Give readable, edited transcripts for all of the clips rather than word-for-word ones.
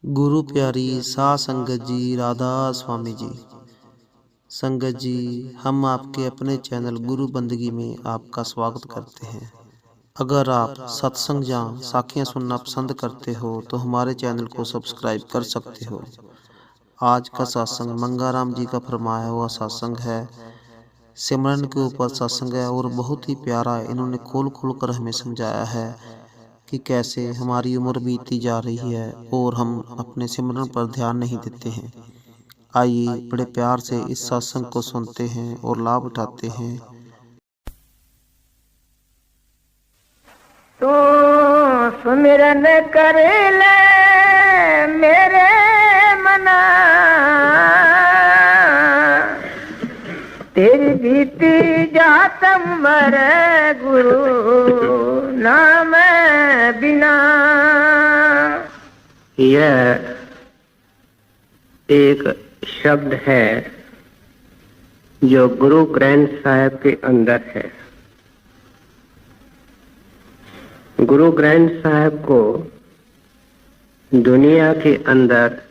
गुरु प्यारी साध संगत जी, राधा स्वामी जी। संगत जी, हम आपके अपने चैनल गुरु बंदगी में आपका स्वागत करते हैं। अगर आप सत्संग या साखियाँ सुनना पसंद करते हो तो हमारे चैनल को सब्सक्राइब कर सकते हो। आज का सत्संग मंगाराम जी का फरमाया हुआ सत्संग है। सिमरन के ऊपर सत्संग है और बहुत ही प्यारा है। इन्होंने खोल खोल कर हमें समझाया है कि कैसे हमारी उम्र बीतती जा रही है और हम अपने सिमरन पर ध्यान नहीं देते हैं। आइए बड़े प्यार से इस सत्संग को सुनते हैं और लाभ उठाते हैं। तो सुमिरन कर ले मेरे मना, तेरी बीती जातम मर गुरु नाम बिना। यह एक शब्द है जो गुरु ग्रंथ साहिब के अंदर है। गुरु ग्रंथ साहिब को दुनिया के अंदर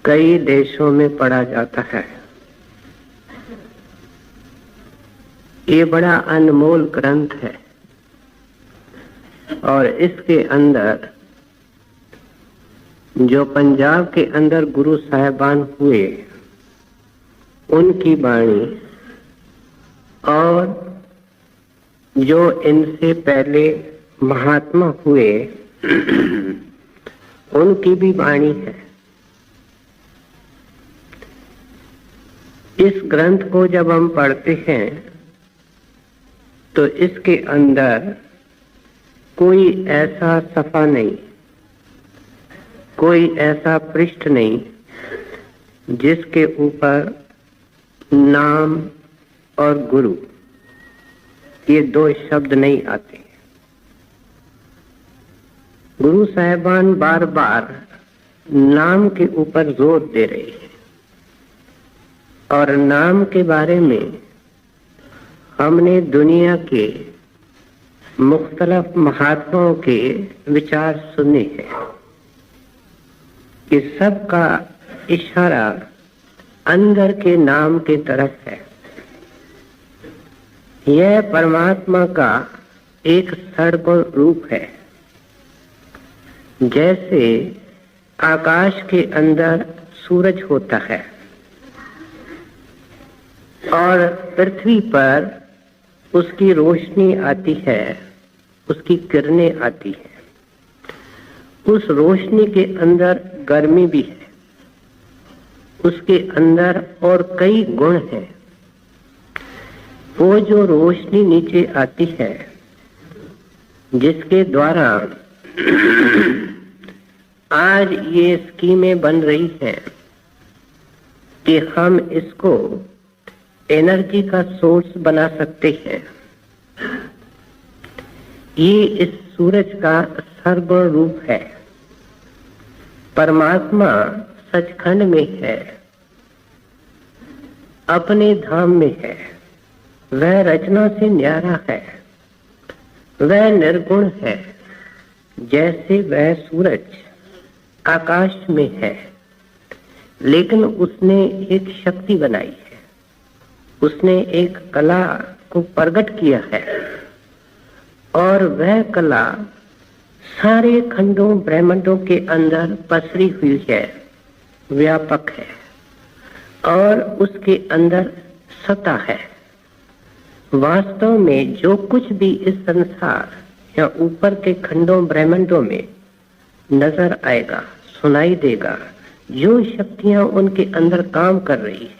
कई देशों में पढ़ा जाता है। ये बड़ा अनमोल ग्रंथ है और इसके अंदर जो पंजाब के अंदर गुरु साहिबान हुए उनकी वाणी और जो इनसे पहले महात्मा हुए उनकी भी वाणी है। इस ग्रंथ को जब हम पढ़ते हैं तो इसके अंदर कोई ऐसा सफा नहीं, कोई ऐसा पृष्ठ नहीं जिसके ऊपर नाम और गुरु ये दो शब्द नहीं आते। गुरु साहिबान बार बार नाम के ऊपर जोर दे रहे हैं और नाम के बारे में हमने दुनिया के मुख्तलिफ महात्माओं के विचार सुने हैं कि सबका इशारा अंदर के नाम की तरफ है। यह परमात्मा का एक सर्वगुण रूप है। जैसे आकाश के अंदर सूरज होता है और पृथ्वी पर उसकी रोशनी आती है, उसकी किरणें आती है। उस रोशनी के अंदर गर्मी भी है, उसके अंदर और कई गुण हैं। वो जो रोशनी नीचे आती है जिसके द्वारा आज ये स्कीमें बन रही हैं कि हम इसको एनर्जी का सोर्स बना सकते हैं, ये इस सूरज का सर्वगुण रूप है। परमात्मा सचखंड में है, अपने धाम में है। वह रचना से न्यारा है, वह निर्गुण है। जैसे वह सूरज आकाश में है लेकिन उसने एक शक्ति बनाई है, उसने एक कला को प्रकट किया है और वह कला सारे खंडों ब्रह्मांडों के अंदर पसरी हुई है, व्यापक है और उसके अंदर सत्ता है। वास्तव में जो कुछ भी इस संसार या ऊपर के खंडों ब्रह्मांडों में नजर आएगा, सुनाई देगा, जो शक्तियां उनके अंदर काम कर रही है,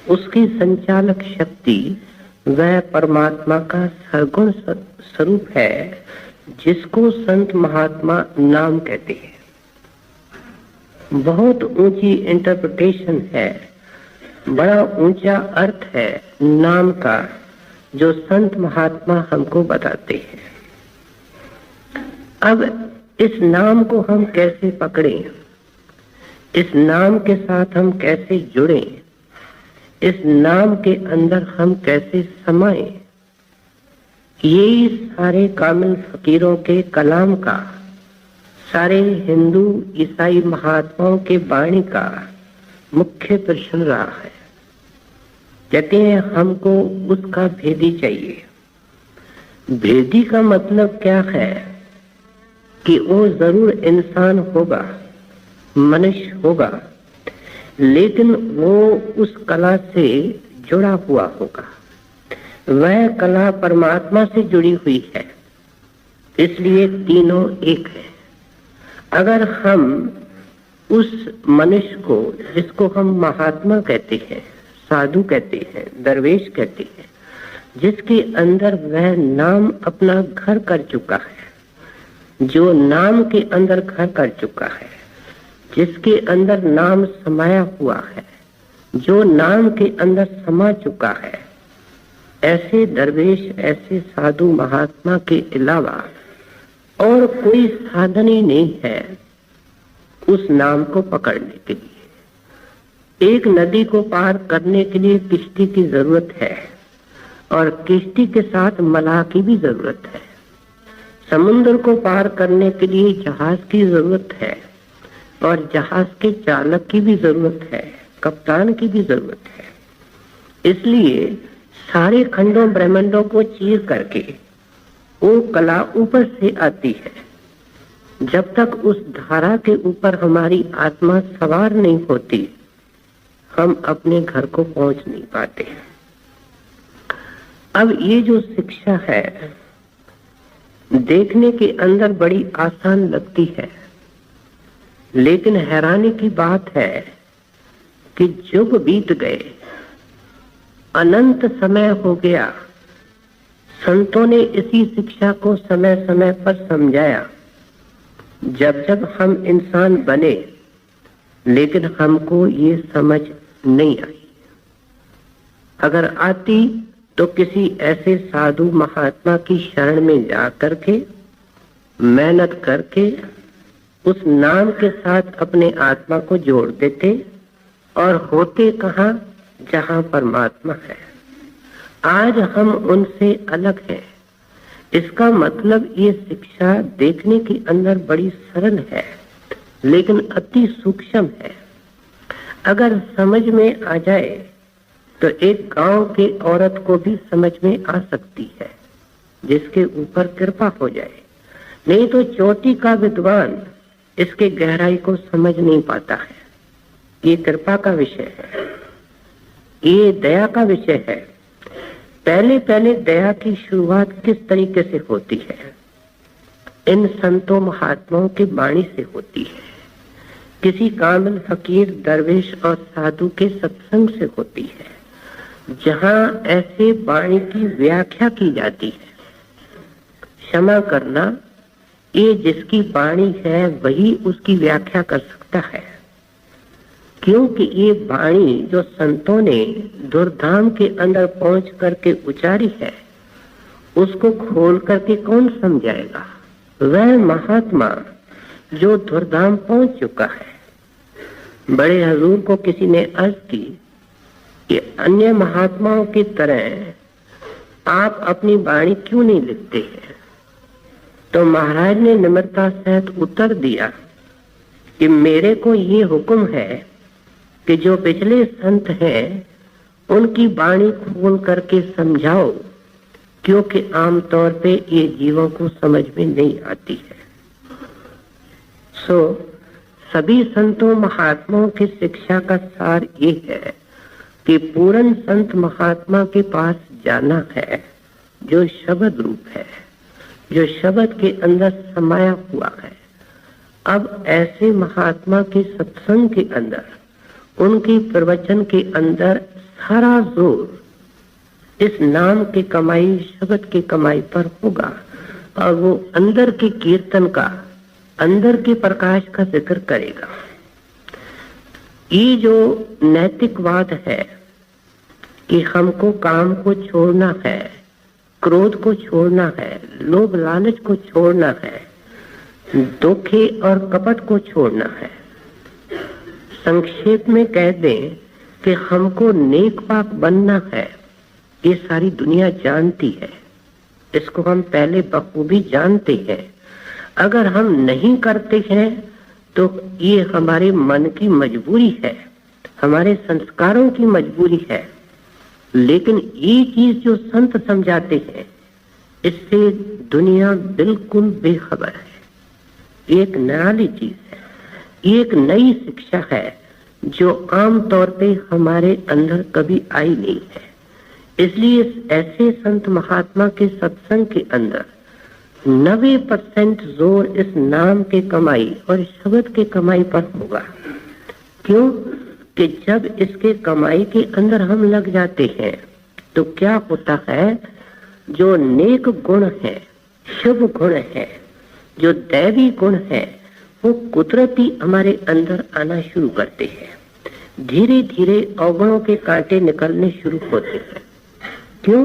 उसकी संचालक शक्ति वह परमात्मा का सर्वगुण स्वरूप है जिसको संत महात्मा नाम कहते हैं। बहुत ऊंची इंटरप्रिटेशन है, बड़ा ऊंचा अर्थ है नाम का जो संत महात्मा हमको बताते हैं। अब इस नाम को हम कैसे पकड़ें, इस नाम के साथ हम कैसे जुड़ें, इस नाम के अंदर हम कैसे समाएं, यही सारे कामिल फकीरों के कलाम का सारे हिंदू ईसाई महात्माओं के वाणी का मुख्य प्रश्न रहा है। कहते हैं हमको उसका भेदी चाहिए। भेदी का मतलब क्या है कि वो जरूर इंसान होगा, मनुष्य होगा, लेकिन वो उस कला से जुड़ा हुआ होगा। वह कला परमात्मा से जुड़ी हुई है, इसलिए तीनों एक है। अगर हम उस मनुष्य को, जिसको हम महात्मा कहते हैं, साधु कहते हैं, दरवेश कहते हैं, जिसके अंदर वह नाम अपना घर कर चुका है, जो नाम के अंदर घर कर चुका है, जिसके अंदर नाम समाया हुआ है, जो नाम के अंदर समा चुका है, ऐसे दरवेश, ऐसे साधु महात्मा के अलावा और कोई साधन ही नहीं है उस नाम को पकड़ने के लिए। एक नदी को पार करने के लिए किश्ती की जरूरत है और किश्ती के साथ मलाह की भी जरूरत है। समुद्र को पार करने के लिए जहाज की जरूरत है और जहाज के चालक की भी जरूरत है, कप्तान की भी जरूरत है। इसलिए सारे खंडों ब्रह्मांडों को चीर करके वो कला ऊपर से आती है। जब तक उस धारा के ऊपर हमारी आत्मा सवार नहीं होती, हम अपने घर को पहुंच नहीं पाते। अब ये जो शिक्षा है, देखने के अंदर बड़ी आसान लगती है, लेकिन हैरानी की बात है कि युग बीत गए, अनंत समय हो गया, संतों ने इसी शिक्षा को समय समय पर समझाया। जब जब हम इंसान बने, लेकिन हमको ये समझ नहीं आई। अगर आती तो किसी ऐसे साधु महात्मा की शरण में जा करके मेहनत करके उस नाम के साथ अपने आत्मा को जोड़ देते और होते कहाँ, जहाँ परमात्मा है। आज हम उनसे अलग हैं। इसका मतलब ये शिक्षा देखने के अंदर बड़ी सरल है, लेकिन अति सूक्ष्म है। अगर समझ में आ जाए तो एक गांव के औरत को भी समझ में आ सकती है, जिसके ऊपर कृपा हो जाए। नहीं तो चोटी का विद्वान इसके गहराई को समझ नहीं पाता है। ये कृपा का विषय है, ये दया का विषय है। पहले पहले दया की शुरुआत किस तरीके से होती है? इन संतों महात्माओं की वाणी से होती है, किसी कामिल फकीर, दरवेश और साधु के सत्संग से होती है, जहां ऐसे वाणी की व्याख्या की जाती है। क्षमा करना, ये जिसकी वाणी है वही उसकी व्याख्या कर सकता है, क्योंकि ये वाणी जो संतों ने धुरधाम के अंदर पहुंच करके उचारी है, उसको खोल करके कौन समझाएगा? वह महात्मा जो धुरधाम पहुंच चुका है। बड़े हजूर को किसी ने अर्ज की कि अन्य महात्माओं की तरह आप अपनी वाणी क्यों नहीं लिखते हैं? तो महाराज ने निम्रता सहित उत्तर दिया कि मेरे को ये हुक्म है कि जो पिछले संत हैं उनकी वाणी खोल करके समझाओ, क्योंकि आमतौर पे ये जीवों को समझ में नहीं आती है। सभी संतों महात्माओं की शिक्षा का सार ये है कि पूर्ण संत महात्मा के पास जाना है, जो शब्द रूप है, जो शब्द के अंदर समाया हुआ है। अब ऐसे महात्मा के सत्संग के अंदर, उनके प्रवचन के अंदर सारा जोर इस नाम की कमाई, शब्द की कमाई पर होगा, और वो अंदर के कीर्तन का, अंदर के प्रकाश का जिक्र करेगा। ये जो नैतिकवाद है कि हमको काम को छोड़ना है, क्रोध को छोड़ना है, लोभ लालच को छोड़ना है, धोखे और कपट को छोड़ना है, संक्षेप में कह दें कि हमको नेक पाक बनना है, ये सारी दुनिया जानती है। इसको हम पहले बखूबी जानते हैं। अगर हम नहीं करते हैं तो ये हमारे मन की मजबूरी है, हमारे संस्कारों की मजबूरी है। लेकिन ये चीज जो संत समझाते हैं, इससे दुनिया बिल्कुल बेखबर है। एक निराली चीज है, एक नई शिक्षा है जो आम तौर पे हमारे अंदर कभी आई नहीं है। इसलिए ऐसे संत महात्मा के सत्संग के अंदर 90% जोर इस नाम के कमाई और शब्द के कमाई पर होगा। क्यों? कि जब इसके कमाई के अंदर हम लग जाते हैं तो क्या होता है, जो नेक गुण है, शुभ गुण है, जो दैवी गुण है, वो कुदरती हमारे अंदर आना शुरू करते हैं। धीरे धीरे अवगुणों के कांटे निकलने शुरू होते हैं। क्यों?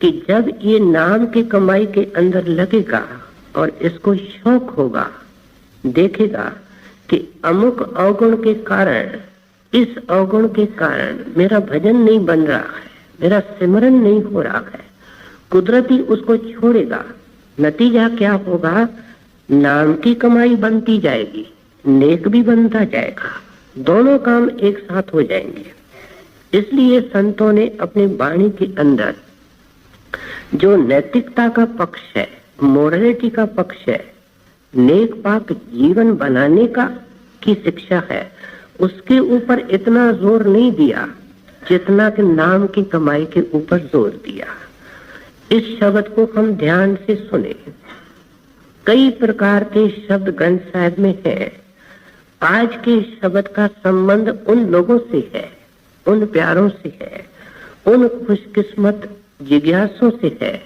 कि जब ये नाम की कमाई के अंदर लगेगा और इसको शौक होगा, देखेगा कि अमुक अवगुण के कारण, इस अवगुण के कारण मेरा भजन नहीं बन रहा है, मेरा सिमरन नहीं हो रहा है, कुदरती उसको छोड़ेगा। नतीजा क्या होगा? नाम की कमाई बनती जाएगी, नेक भी बनता जाएगा, दोनों काम एक साथ हो जाएंगे। इसलिए संतों ने अपनी वाणी के अंदर जो नैतिकता का पक्ष है, मोरालिटी का पक्ष है, नेक पाक जीवन बनाने का की शिक्षा है, उसके ऊपर इतना जोर नहीं दिया जितना कि नाम की कमाई के ऊपर जोर दिया। इस शब्द को हम ध्यान से सुने। कई प्रकार के शब्द ग्रंथ साहिब में है। आज के शब्द का संबंध उन लोगों से है, उन प्यारों से है, उन खुशकिस्मत जिज्ञासों से है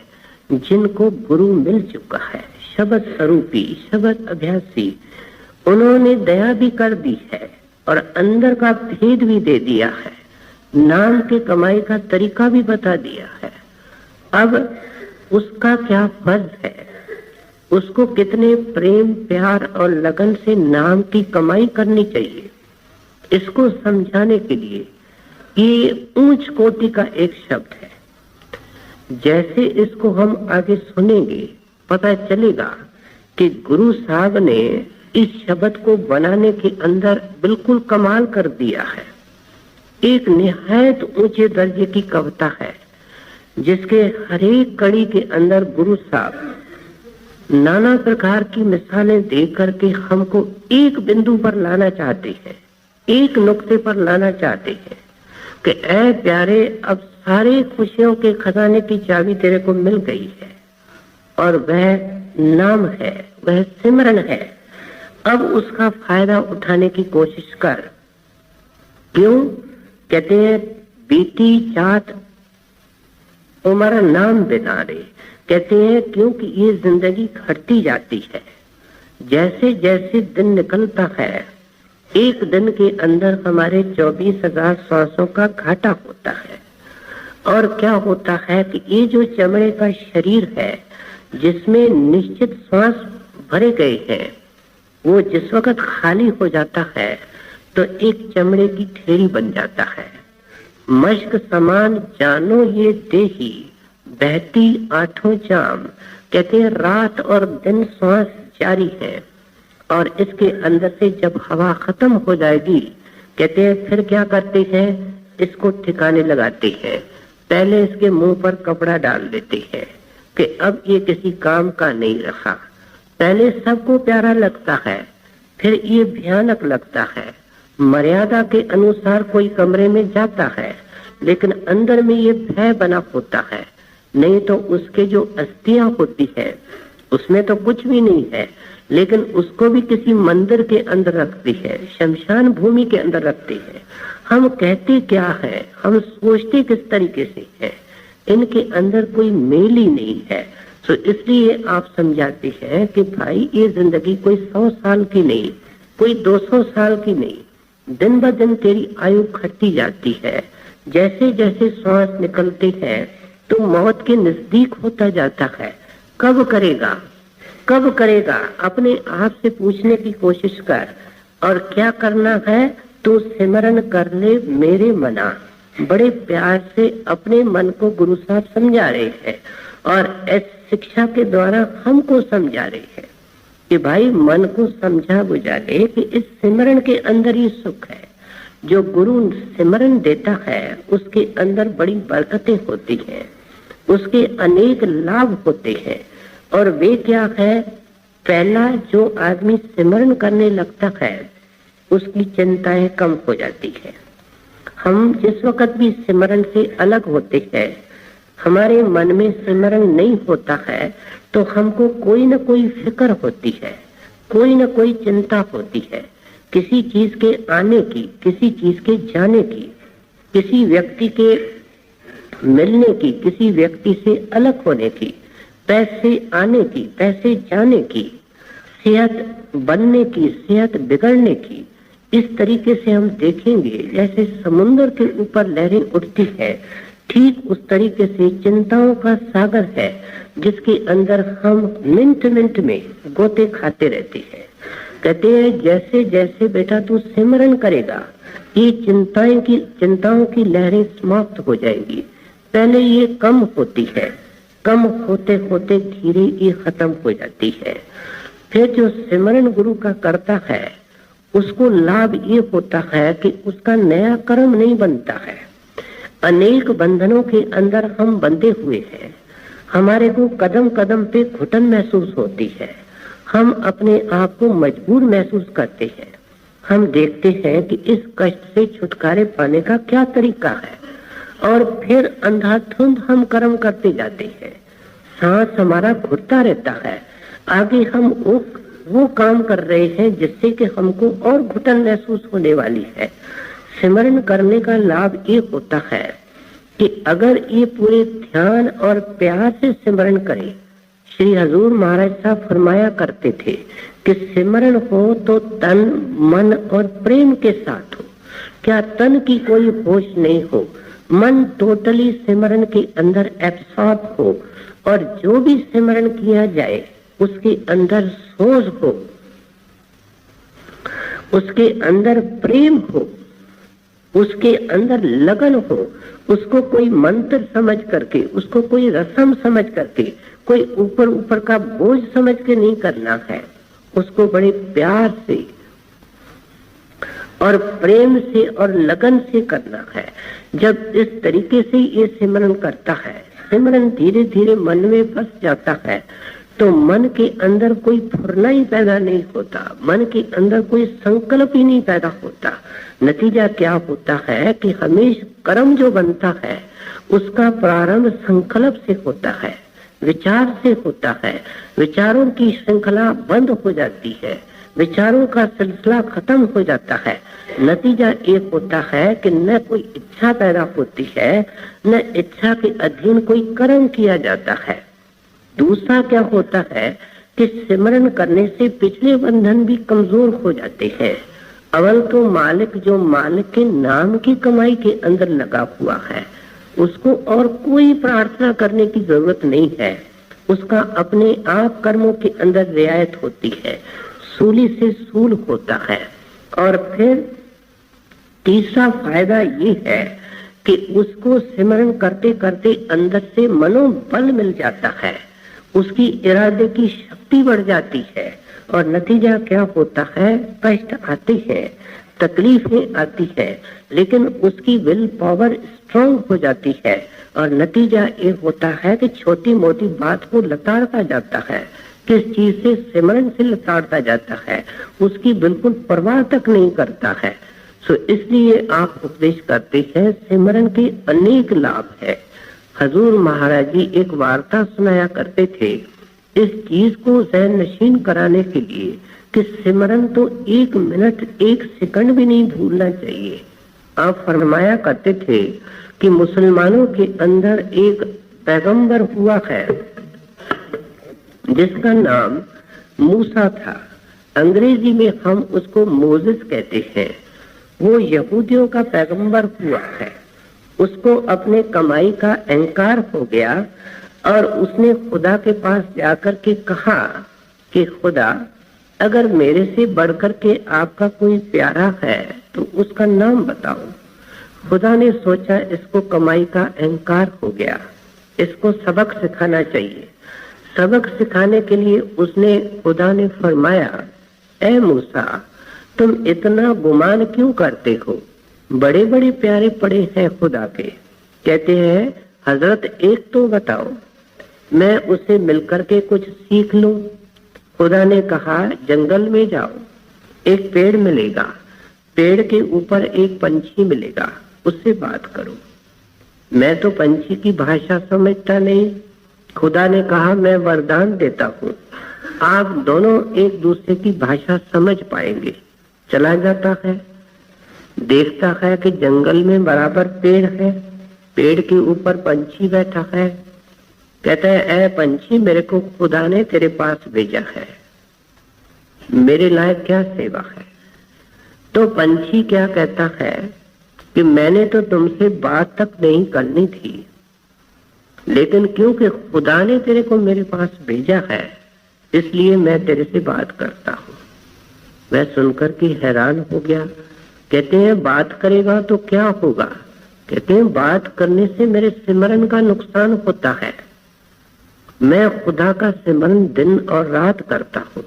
जिनको गुरु मिल चुका है, शब्द स्वरूपी, शब्द अभ्यासी। उन्होंने दया भी कर दी है और अंदर का भेद भी दे दिया है, नाम के कमाई का तरीका भी बता दिया है। अब उसका क्या फर्ज है, उसको कितने प्रेम, प्यार और लगन से नाम की कमाई करनी चाहिए, इसको समझाने के लिए ये ऊंच कोटि का एक शब्द है। जैसे इसको हम आगे सुनेंगे पता चलेगा कि गुरु साहब ने इस शब्द को बनाने के अंदर बिल्कुल कमाल कर दिया है। एक निहायत ऊंचे दर्जे की कविता है जिसके हर एक कड़ी के अंदर गुरु साहब नाना प्रकार की मिसालें दे करके हमको एक बिंदु पर लाना चाहते हैं, एक नुक्ते पर लाना चाहते हैं कि ऐ प्यारे, अब सारे खुशियों के खजाने की चाबी तेरे को मिल गई है और वह नाम है, वह सिमरन है। अब उसका फायदा उठाने की कोशिश कर। क्यों? कहते हैं बीती चात उम्र नाम बिना रे। कहते हैं क्योंकि ये जिंदगी घटती जाती है। जैसे जैसे दिन निकलता है, एक दिन के अंदर हमारे 24,000 श्वासों का घाटा होता है। और क्या होता है कि ये जो चमड़े का शरीर है जिसमें निश्चित श्वास भरे गए हैं, वो जिस वक्त खाली हो जाता है तो एक चमड़े की ठेरी बन जाता है। मश्क समान जानो ये देही, बहती आठों जाम। कहते हैं रात और दिन श्वास जारी है और इसके अंदर से जब हवा खत्म हो जाएगी, कहते हैं फिर क्या करते हैं, इसको ठिकाने लगाते हैं। पहले इसके मुंह पर कपड़ा डाल देते हैं कि अब ये किसी काम का नहीं रहा। पहले सबको प्यारा लगता है, फिर ये भयानक लगता है। मर्यादा के अनुसार कोई कमरे में जाता है, लेकिन अंदर में ये भय बना होता है। नहीं तो उसके जो अस्थियां होती है उसमें तो कुछ भी नहीं है, लेकिन उसको भी किसी मंदिर के अंदर रखती है, शमशान भूमि के अंदर रखती है। हम कहते क्या है, हम सोचते किस तरीके से है, इनके अंदर कोई मेल ही नहीं है। तो इसलिए आप समझाते हैं कि भाई ये जिंदगी कोई 100 साल की नहीं, कोई 200 साल की नहीं, दिन ब दिन तेरी आयु घटती जाती है। जैसे जैसे श्वास निकलते हैं तो मौत के नजदीक होता जाता है। कब करेगा, कब करेगा, अपने आप से पूछने की कोशिश कर। और क्या करना है, तू सिमरन कर ले मेरे मना। बड़े प्यार से अपने मन को गुरु साहब समझा रहे हैं और इस शिक्षा के द्वारा हमको समझा रहे हैं। कि भाई मन को समझा बुझा ले कि इस सिमरन के अंदर ही सुख है। जो गुरु सिमरन देता है उसके अंदर बड़ी बरकतें होती हैं, उसके अनेक लाभ होते हैं। और वे क्या है? पहला, जो आदमी सिमरन करने लगता है उसकी चिंताएं कम हो जाती है। हम जिस वक्त भी सिमरन से अलग होते हैं, हमारे मन में सिमरन नहीं होता है तो हमको कोई न कोई फिक्र होती है, कोई न कोई चिंता होती है, किसी चीज के आने की, किसी चीज के जाने की, किसी व्यक्ति के मिलने की, किसी व्यक्ति से अलग होने की, पैसे आने की, पैसे जाने की, सेहत बनने की, सेहत बिगड़ने की। इस तरीके से हम देखेंगे जैसे समुद्र के ऊपर लहरें उठती है, ठीक उस तरीके से चिंताओं का सागर है जिसके अंदर हम मिनट मिनट में गोते खाते रहते हैं। कहते हैं जैसे जैसे बेटा तू सिमरन करेगा ये चिंताओं की लहरें समाप्त हो जाएंगी। पहले ये कम होती है, कम होते होते धीरे ये खत्म हो जाती है। फिर जो सिमरन गुरु का करता है उसको लाभ ये होता है कि उसका नया कर्म नहीं बनता है। अनेक बंधनों के अंदर हम बंधे हुए हैं, हमारे को कदम कदम पे घुटन महसूस होती है, हम अपने आप को मजबूर महसूस करते हैं। हम देखते हैं कि इस कष्ट से छुटकारे पाने का क्या तरीका है, और फिर अंधाधुंध हम कर्म करते जाते हैं। सांस हमारा घुटता रहता है, आगे हम वो काम कर रहे हैं जिससे कि हमको और घुटन महसूस होने वाली है। सिमरन करने का लाभ ये होता है कि अगर ये पूरे ध्यान और प्यार से सिमरन करे, श्री हजूर महाराज साहब फरमाया करते थे कि सिमरन हो तो तन मन और प्रेम के साथ हो। क्या तन की कोई होश नहीं हो, मन टोटली सिमरन के अंदर एब्सॉर्ब हो, और जो भी सिमरन किया जाए उसके अंदर सोच हो, उसके अंदर प्रेम हो, उसके अंदर लगन हो। उसको कोई मंत्र समझ करके, उसको कोई रस्म समझ करके, कोई ऊपर ऊपर का बोझ समझ के नहीं करना है, उसको बड़े प्यार से और प्रेम से और लगन से करना है। जब इस तरीके से ये सिमरन करता है, सिमरन धीरे धीरे मन में बस जाता है, तो मन के अंदर कोई फुरना ही पैदा नहीं होता, मन के अंदर कोई संकल्प ही नहीं पैदा होता। नतीजा क्या होता है कि हमेशा कर्म जो बनता है उसका प्रारंभ संकल्प से होता है, विचार से होता है। विचारों की श्रृंखला बंद हो जाती है, विचारों का सिलसिला खत्म हो जाता है। नतीजा एक होता है कि न कोई इच्छा पैदा होती है, न इच्छा के अधीन कोई कर्म किया जाता है। दूसरा क्या होता है कि सिमरन करने से पिछले बंधन भी कमजोर हो जाते हैं। अवल तो मालिक जो मालिक के नाम की कमाई के अंदर लगा हुआ है, उसको और कोई प्रार्थना करने की जरूरत नहीं है, उसका अपने आप कर्मों के अंदर रियायत होती है, सूली से सूल होता है। और फिर तीसरा फायदा ये है कि उसको सिमरन करते करते अंदर से मनोबल मिल जाता है, उसकी इरादे की शक्ति बढ़ जाती है। और नतीजा क्या होता है? कष्ट आते हैं, तकलीफें आती है, लेकिन उसकी विल पावर स्ट्रांग हो जाती है। और नतीजा ये होता है कि छोटी मोटी बात को लताड़ता जाता है, किस चीज से? सिमरन से लताड़ता जाता है, उसकी बिल्कुल परवाह तक नहीं करता है। सो इसलिए आप उपदेश करते हैं सिमरन के अनेक लाभ है। हजूर महाराज जी एक वार्ता सुनाया करते थे इस चीज को ज़हन नशीन कराने के लिए कि सिमरन तो 1 मिनट 1 सेकंड भी नहीं भूलना चाहिए। आप फरमाया करते थे कि मुसलमानों के अंदर एक पैगंबर हुआ है जिसका नाम मूसा था, अंग्रेजी में हम उसको मोसेस कहते हैं। वो यहूदियों का पैगंबर हुआ है, उसको अपने कमाई का अहंकार हो गया और उसने खुदा के पास जाकर के कहा कि खुदा अगर मेरे से बढ़कर के आपका कोई प्यारा है तो उसका नाम बताओ। खुदा ने सोचा इसको कमाई का अहंकार हो गया, इसको सबक सिखाना चाहिए। सबक सिखाने के लिए उसने खुदा ने फरमाया, ए मूसा, तुम इतना गुमान क्यों करते हो? बड़े बड़े प्यारे पड़े हैं खुदा के। कहते हैं, हजरत एक तो बताओ, मैं उससे मिलकर के कुछ सीख लूं। खुदा ने कहा, जंगल में जाओ, एक पेड़ मिलेगा, पेड़ के ऊपर एक पंछी मिलेगा, उससे बात करो। मैं तो पंछी की भाषा समझता नहीं। खुदा ने कहा, मैं वरदान देता हूँ, आप दोनों एक दूसरे की भाषा समझ पाएंगे। चला जाता है, देखता है कि जंगल में बराबर पेड़ है, पेड़ के ऊपर पंछी बैठा है। कहता है, ऐ पंछी, मेरे को खुदा ने तेरे पास भेजा है, मेरे लायक क्या सेवा है? तो पंछी क्या कहता है कि मैंने तो तुमसे बात तक नहीं करनी थी, लेकिन क्योंकि खुदा ने तेरे को मेरे पास भेजा है, इसलिए मैं तेरे से बात करता हूँ। वह सुनकर के हैरान हो गया। कहते हैं, बात करेगा तो क्या होगा? कहते हैं, बात करने से मेरे सिमरन का नुकसान होता है। मैं खुदा का सिमरन दिन और रात करता हूँ।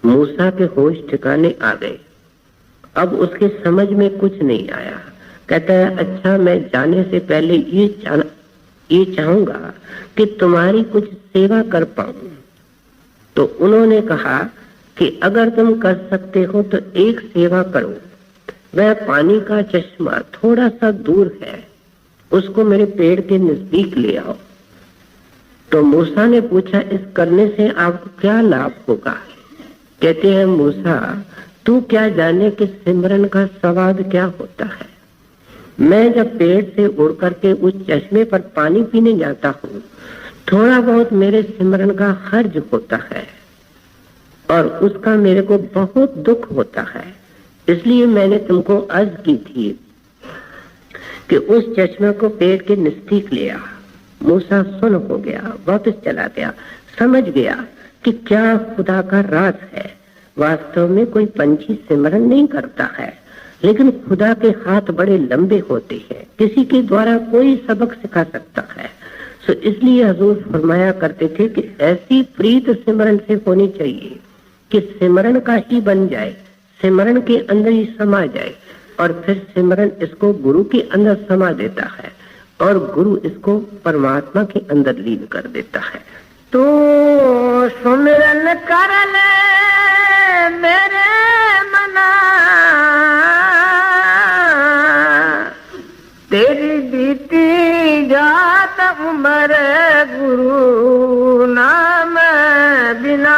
मूसा के होश ठिकाने आ गए। अब उसके समझ में कुछ नहीं आया। कहता है, अच्छा, मैं जाने से पहले ये चाहूंगा कि तुम्हारी कुछ सेवा कर पाऊं। तो उन्होंने कहा कि अगर तुम कर सकते हो तो एक सेवा करो, वह पानी का चश्मा थोड़ा सा दूर है, उसको मेरे पेड़ के नजदीक ले आओ। तो मूसा ने पूछा, इस करने से आपको क्या लाभ होगा? कहते हैं, मूसा, तू क्या जाने कि सिमरन का स्वाद क्या होता है। मैं जब पेड़ से उड़ करके उस चश्मे पर पानी पीने जाता हूँ, थोड़ा बहुत मेरे सिमरन का खर्च होता है और उसका मेरे को बहुत दुख होता है। इसलिए मैंने तुमको अर्ज की थी कि उस चश्मे को पेड़ के नजदीक ले आ। मूसा सुन हो गया, वापस चला गया, समझ गया कि क्या खुदा का राज है। वास्तव में कोई पंछी सिमरन नहीं करता है, लेकिन खुदा के हाथ बड़े लंबे होते हैं, किसी के द्वारा कोई सबक सिखा सकता है। तो इसलिए हजूर फरमाया करते थे कि ऐसी प्रीत सिमरन से होनी चाहिए कि सिमरन का ही बन जाए, सिमरन के अंदर ही समा जाए, और फिर सिमरन इसको गुरु के अंदर समा देता है और गुरु इसको परमात्मा के अंदर लीन कर देता है। तो सुमिरन कर ले मेरे मना, तेरी बीती जात उम्र गुरु नाम बिना।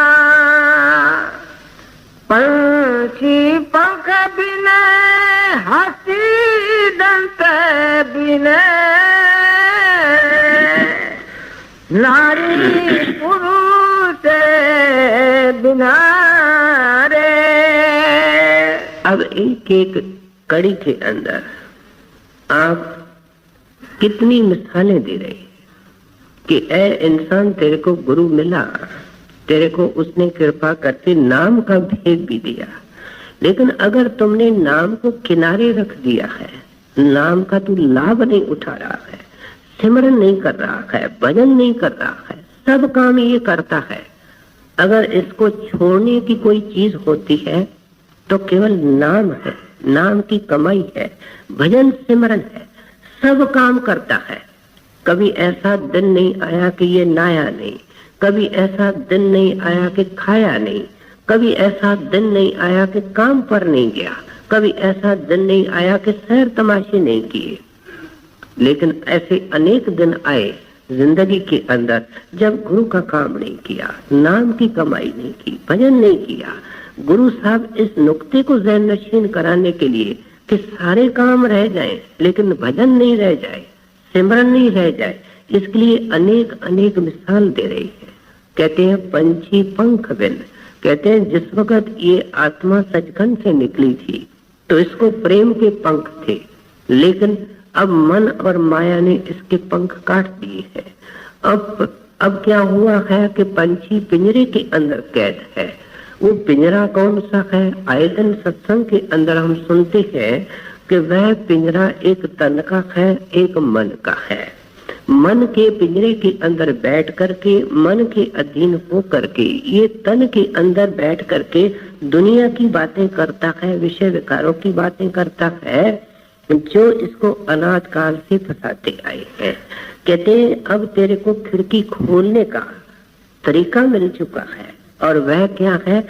पंछी पंख बिना, हंसी दंत बिना, नारी पुरुष बिना रे। अब एक एक कड़ी के अंदर आप कितनी मिसालें दे रहे हैं कि ऐ इंसान, तेरे को गुरु मिला, तेरे को उसने कृपा करके नाम का भेद भी दिया, लेकिन अगर तुमने नाम को किनारे रख दिया है, नाम का तू लाभ नहीं उठा रहा है, सिमरन नहीं कर रहा है, भजन नहीं कर रहा है, सब काम ये करता है, अगर इसको छोड़ने की कोई चीज होती है तो केवल नाम है, नाम की कमाई है, भजन सिमरन है, सब काम करता है। कभी ऐसा दिन नहीं आया कि ये नहाया नहीं, कभी ऐसा दिन नहीं आया कि खाया नहीं, कभी ऐसा दिन नहीं आया कि काम पर नहीं गया, कभी ऐसा दिन नहीं आया कि सैर तमाशे नहीं किए। लेकिन ऐसे अनेक दिन आए जिंदगी के अंदर जब गुरु का काम नहीं किया, नाम की कमाई नहीं की, भजन नहीं किया। गुरु साहब इस नुक्ते को ज़हन नशीन कराने के लिए कि सारे काम रह जाएं लेकिन भजन नहीं रह जाए, सिमरन नहीं रह जाए, इसके लिए अनेक अनेक मिसाल दे रही है। कहते हैं पंछी पंख बिन, कहते हैं जिस वक्त ये आत्मा सचखंड से निकली थी तो इसको प्रेम के पंख थे, लेकिन अब मन और माया ने इसके पंख काट दिए हैं। अब क्या हुआ है कि पंछी पिंजरे के अंदर कैद है। वो पिंजरा कौन सा है? आए दिन सत्संग के अंदर हम सुनते हैं कि वह पिंजरा एक तन का है, एक मन का है। मन के पिंजरे के अंदर बैठ करके, मन के अधीन हो करके, ये तन के अंदर बैठ करके दुनिया की बातें करता है, विषय विकारों की बातें करता है, जो इसको अनाद काल से फंसाते आए हैं। कहते हैं अब तेरे को खिड़की खोलने का तरीका मिल चुका है, और वह क्या है?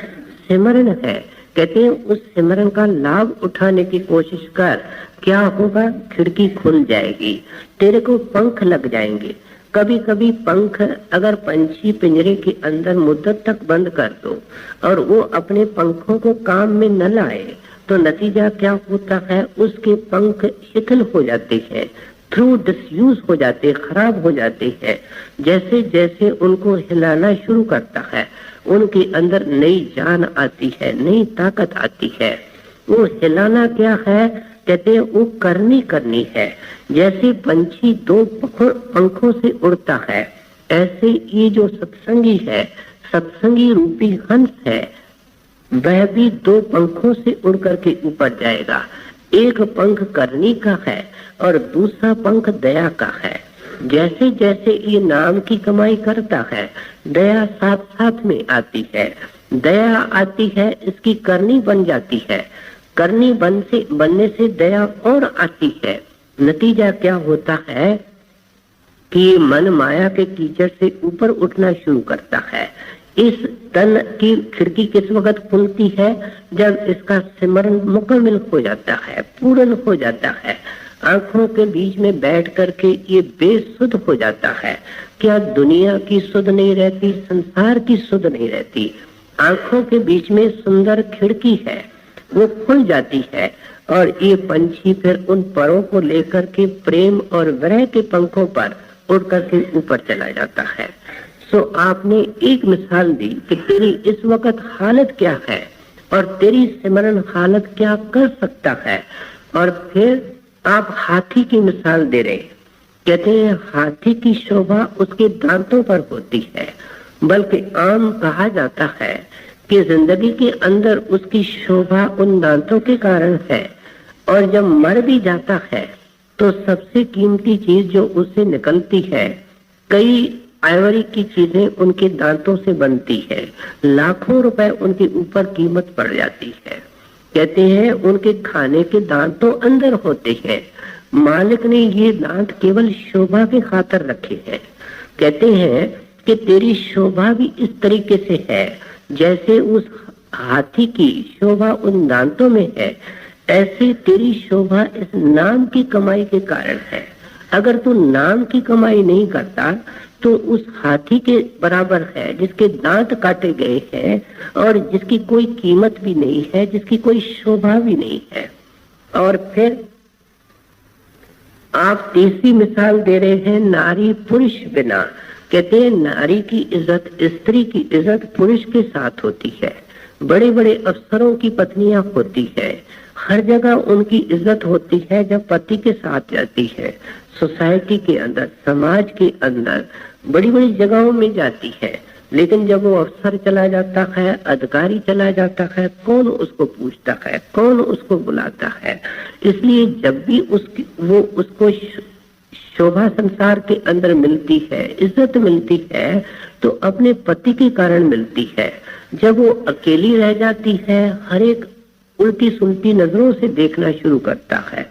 सिमरन है। कहते हैं उस सिमरन का लाभ उठाने की कोशिश कर, क्या होगा? खिड़की खुल जाएगी, तेरे को पंख लग जाएंगे। कभी कभी पंख, अगर पंछी पिंजरे के अंदर मुद्दत तक बंद कर दो और वो अपने पंखों को काम में न लाए, तो नतीजा क्या होता है? उसके पंख शिथिल हो जाते हैं, थ्रू डिसयूज हो जाते, खराब हो जाते हैं। जैसे जैसे उनको हिलाना शुरू करता है, उनके अंदर नई जान आती है, नई ताकत आती है। वो हिलाना क्या है? कहते हैं वो करनी है। जैसे पंछी दो पंखों से उड़ता है, ऐसे ये जो सत्संगी है, सत्संगी रूपी हंस है, वह भी दो पंखों से उड़ करके ऊपर जाएगा। एक पंख करनी का है और दूसरा पंख दया का है। जैसे जैसे ये नाम की कमाई करता है, दया साथ साथ में आती है। दया आती है, इसकी करनी बन जाती है, करनी बनने से दया और आती है। नतीजा क्या होता है कि ये मन माया के कीचड़ से ऊपर उठना शुरू करता है। इस तन की खिड़की किस वक्त खुलती है? जब इसका सिमरन मुकम्मल हो जाता है, पूर्ण हो जाता है। आंखों के बीच में बैठ करके ये बेसुध हो जाता है। क्या दुनिया की सुध नहीं रहती, संसार की सुध नहीं रहती? आंखों के बीच में सुंदर खिड़की है, वो खुल जाती है, और ये पंछी फिर उन परों को लेकर के प्रेम और विरह के पंखों पर उड़ करके ऊपर चला जाता है। सो आपने एक मिसाल दी कि तेरी इस वक्त हालत क्या है और तेरी सिमरन हालत क्या कर सकता है, और फिर आप हाथी की मिसाल दे रहे। कहते हैं हाथी की शोभा उसके दांतों पर होती है, बल्कि आम कहा जाता है कि जिंदगी के अंदर उसकी शोभा उन दांतों के कारण है, और जब मर भी जाता है तो सबसे कीमती चीज जो उससे निकलती है, कई आइवरी की चीजें उनके दांतों से बनती है, लाखों रुपए उनके ऊपर कीमत पड़ जाती है। कहते हैं उनके खाने के दांत तो अंदर होते हैं, मालिक ने ये दांत केवल शोभा के खातिर रखे हैं। कहते हैं कि तेरी शोभा भी इस तरीके से है, जैसे उस हाथी की शोभा उन दांतों में है, ऐसे तेरी शोभा इस नाम की कमाई के कारण है। अगर तू नाम की कमाई नहीं करता तो उस हाथी के बराबर है जिसके दांत काटे गए हैं और जिसकी कोई कीमत भी नहीं है, जिसकी कोई शोभा भी नहीं है। और फिर आप तीसरी मिसाल दे रहे हैं नारी पुरुष बिना। कहते हैं नारी की इज्जत, स्त्री की इज्जत पुरुष के साथ होती है। बड़े बड़े अफसरों की पत्नियां होती है, हर जगह उनकी इज्जत होती है जब पति के साथ जाती है। सोसाइटी के अंदर, समाज के अंदर, बड़ी बड़ी जगहों में जाती है, लेकिन जब वो अफसर चला जाता है, अधिकारी चला जाता है, कौन उसको पूछता है, कौन उसको बुलाता है? इसलिए जब भी उसको शोभा संसार के अंदर मिलती है, इज्जत मिलती है, तो अपने पति के कारण मिलती है। जब वो अकेली रह जाती है, हर एक उल्टी सुलटी नजरों से देखना शुरू करता है,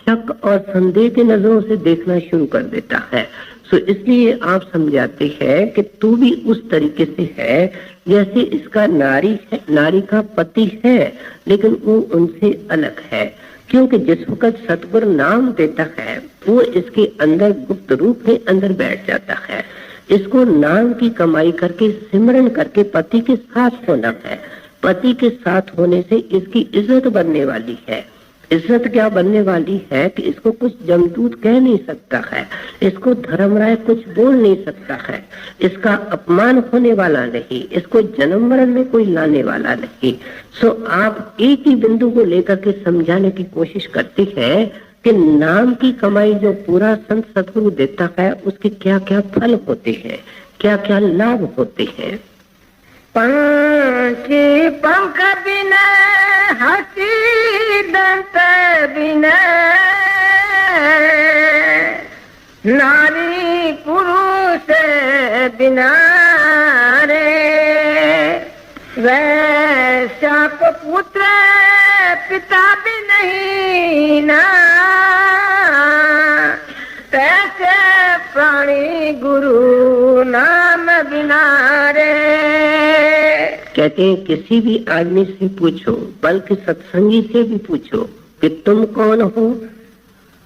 शक और संदेह की नजरों से देखना शुरू कर देता है। सो इसलिए आप समझाते हैं कि तू भी उस तरीके से है जैसे इसका नारी है, नारी का पति है, लेकिन वो उनसे अलग है। क्योंकि जिस वक्त सतगुरु नाम देता है वो इसके अंदर गुप्त रूप में अंदर बैठ जाता है। इसको नाम की कमाई करके, सिमरन करके पति के साथ होना है। पति के साथ होने से इसकी इज्जत बनने वाली है। इज्जत क्या बनने वाली है कि इसको कुछ जमदूत कह नहीं सकता है, इसको धर्मराय कुछ बोल नहीं सकता है, इसका अपमान होने वाला नहीं, इसको जन्म मरण में कोई लाने वाला नहीं। सो आप एक ही बिंदु को लेकर के समझाने की कोशिश करते हैं कि नाम की कमाई जो पूरा संत सतगुरु देता है उसके क्या क्या फल होते हैं, क्या क्या लाभ होते हैं। पंछी पंख बिना, हंसी दंत बिना, नारी से बिना रे। वैश्या को पुत्र पिता भी नहीं ना, तैसे प्राणी गुरु नाम बिना रे। कहते हैं किसी भी आदमी से पूछो, बल्कि सत्संगी से भी पूछो कि तुम कौन हो।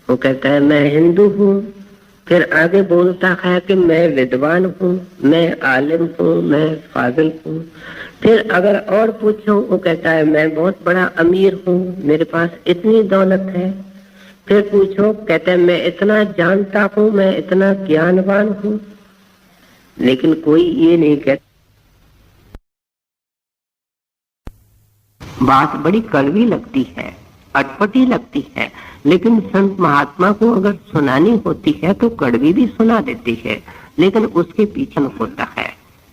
वो कहता है मैं हिंदू हूँ। फिर आगे बोलता है कि मैं विद्वान हूँ, मैं आलिम हूँ, मैं फाजिल हूँ। फिर अगर और पूछो, वो कहता है मैं बहुत बड़ा अमीर हूँ, मेरे पास इतनी दौलत है। फिर पूछो, कहता है मैं इतना जानता हूँ, मैं इतना ज्ञानवान हूँ। लेकिन कोई ये नहीं कहता। बात बड़ी कड़वी लगती है, अटपटी लगती है, लेकिन संत महात्मा को अगर सुनानी होती है तो कड़वी भी सुना देती है, लेकिन उसके पीछे होता है।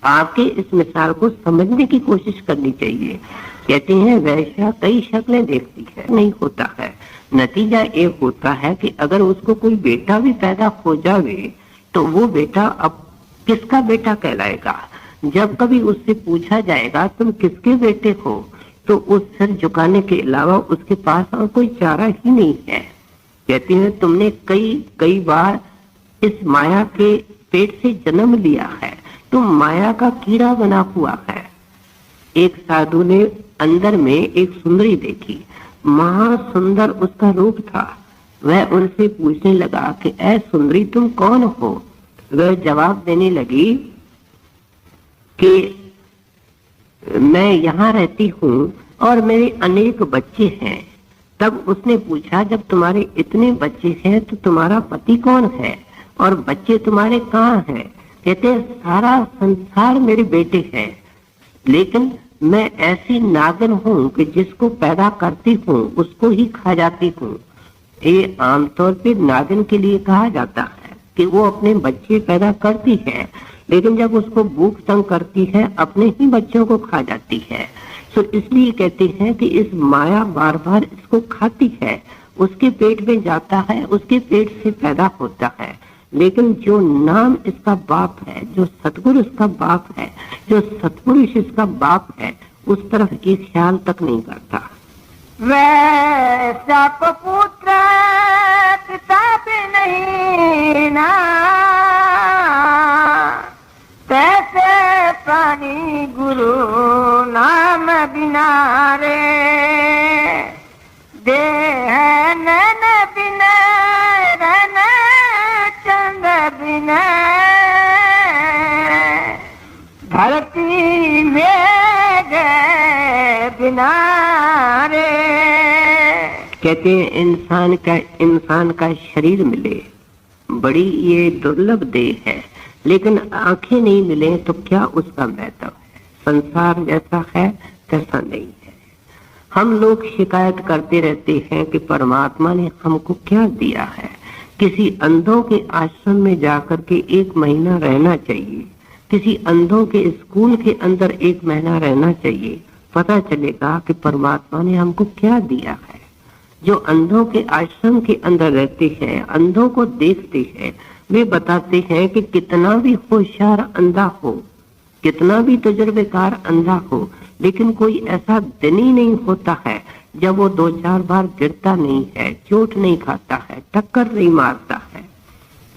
आपके इस मिसाल को समझने की कोशिश करनी चाहिए। कहते हैं वैश्या कई शक्लें देखती है, नहीं होता है। नतीजा एक होता है कि अगर उसको कोई बेटा भी पैदा हो जावे तो वो बेटा अब किसका बेटा कहलाएगा। जब कभी उससे पूछा जाएगा तुम किसके बेटे हो, तो उस सिर झुकाने के अलावा उसके पास और कोई चारा ही नहीं है। कहते हैं तुमने कई बार इस माया के पेट से जन्म लिया है, तुम माया का कीड़ा बना हुआ है। एक साधु ने अंदर में एक सुंदरी देखी, महासुंदर उसका रूप था। वह उनसे पूछने लगा कि ऐ सुंदरी तुम कौन हो। वह जवाब देने लगी कि मैं यहाँ रहती हूँ और मेरे अनेक बच्चे हैं। तब उसने पूछा जब तुम्हारे इतने बच्चे हैं तो तुम्हारा पति कौन है और बच्चे तुम्हारे कहाँ हैं। कहते सारा संसार मेरे बेटे हैं, लेकिन मैं ऐसी नागिन हूँ कि जिसको पैदा करती हूँ उसको ही खा जाती हूँ। ये आमतौर पे नागिन के लिए कहा जाता है कि वो अपने बच्चे पैदा करती है, लेकिन जब उसको भूख तंग करती है अपने ही बच्चों को खा जाती है। तो इसलिए कहते हैं कि इस माया बार बार इसको खाती है, उसके पेट में जाता है, उसके पेट से पैदा होता है। लेकिन जो नाम इसका बाप है, जो सतगुरु इसका बाप है, जो सतपुरुष इसका बाप है, उस तरफ एक ख्याल तक नहीं करता। वैसा को पुत्र पिता भी नहीं ना, तैसे प्राणी गुरु नाम बिना रे। देह नैन बिना रन चंद बिना, धरती में गए बिना रे। कहते हैं इंसान का शरीर मिले, बड़ी ये दुर्लभ देह है, लेकिन आंखें नहीं मिले तो क्या उसका महत्व है। संसार जैसा है तैसा नहीं है। हम लोग शिकायत करते रहते हैं कि परमात्मा ने हमको क्या दिया है। किसी अंधों के आश्रम में जाकर के 1 महीना रहना चाहिए, किसी अंधों के स्कूल के अंदर 1 महीना रहना चाहिए, पता चलेगा कि परमात्मा ने हमको क्या दिया है। जो अंधों के आश्रम के अंदर रहते हैं, अंधों को देखते हैं, वे बताते हैं कि कितना भी होशियार अंधा हो, कितना भी तजुर्बेकार अंधा हो, लेकिन कोई ऐसा दिन ही नहीं होता है जब वो 2-4 बार गिरता नहीं है, चोट नहीं खाता है, टक्कर नहीं मारता है।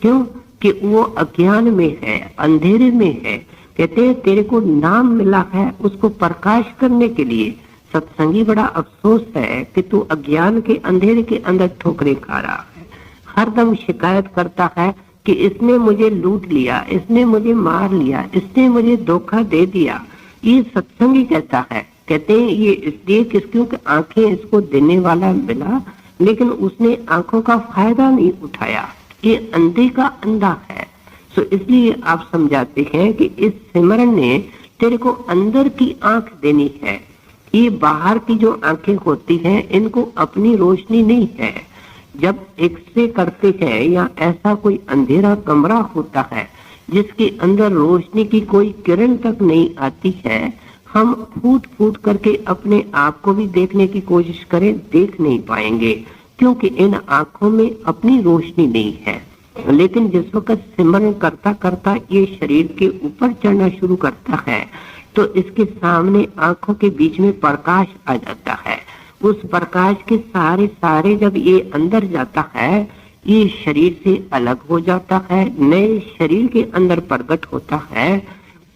क्यों? कि वो अज्ञान में है, अंधेरे में है। कहते हैं तेरे को नाम मिला है उसको प्रकाश करने के लिए। सत्संगी बड़ा अफसोस है कि तू अज्ञान के अंधेरे के अंदर ठोकरें खा रहा है। हरदम शिकायत करता है कि इसने मुझे लूट लिया, इसने मुझे मार लिया, इसने मुझे धोखा दे दिया। ये सत्संगी कहता है। कहते हैं ये इसलिए क्योंकि आंखें इसको देने वाला मिला, लेकिन उसने आंखों का फायदा नहीं उठाया। ये अंधे का अंधा है। तो इसलिए आप समझाते हैं कि इस सिमरन ने तेरे को अंदर की आंख देनी है। ये बाहर की जो आंखें होती हैं इनको अपनी रोशनी नहीं है। जब एक्सरे करते हैं या ऐसा कोई अंधेरा कमरा होता है जिसके अंदर रोशनी की कोई किरण तक नहीं आती है, हम फूट फूट करके अपने आप को भी देखने की कोशिश करें, देख नहीं पाएंगे, क्योंकि इन आंखों में अपनी रोशनी नहीं है। लेकिन जिस वक्त सिमरन करता करता ये शरीर के ऊपर चढ़ना शुरू करता है तो इसके सामने आंखों के बीच में प्रकाश आ जाता है। उस प्रकाश के सारे जब ये अंदर जाता है, ये शरीर से अलग हो जाता है, नए शरीर के अंदर प्रकट होता है।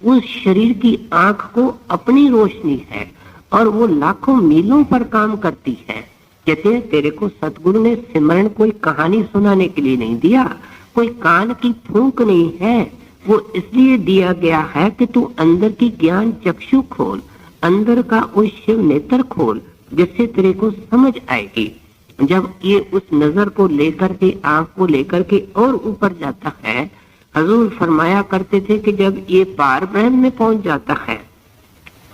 उस शरीर की आंख को अपनी रोशनी है और वो लाखों मीलों पर काम करती है। कहते हैं तेरे को सतगुरु ने सिमरन कोई कहानी सुनाने के लिए नहीं दिया, कोई कान की फूंक नहीं है, वो इसलिए दिया गया है कि तू अंदर की ज्ञान चक्षु खोल, अंदर का उस शिव नेत्र खोल, जिससे तेरे को समझ आएगी। जब ये उस नजर को लेकर के, आंख को लेकर के और ऊपर जाता है, हजूर फरमाया करते थे कि जब ये पार ब्रह्म में पहुंच जाता है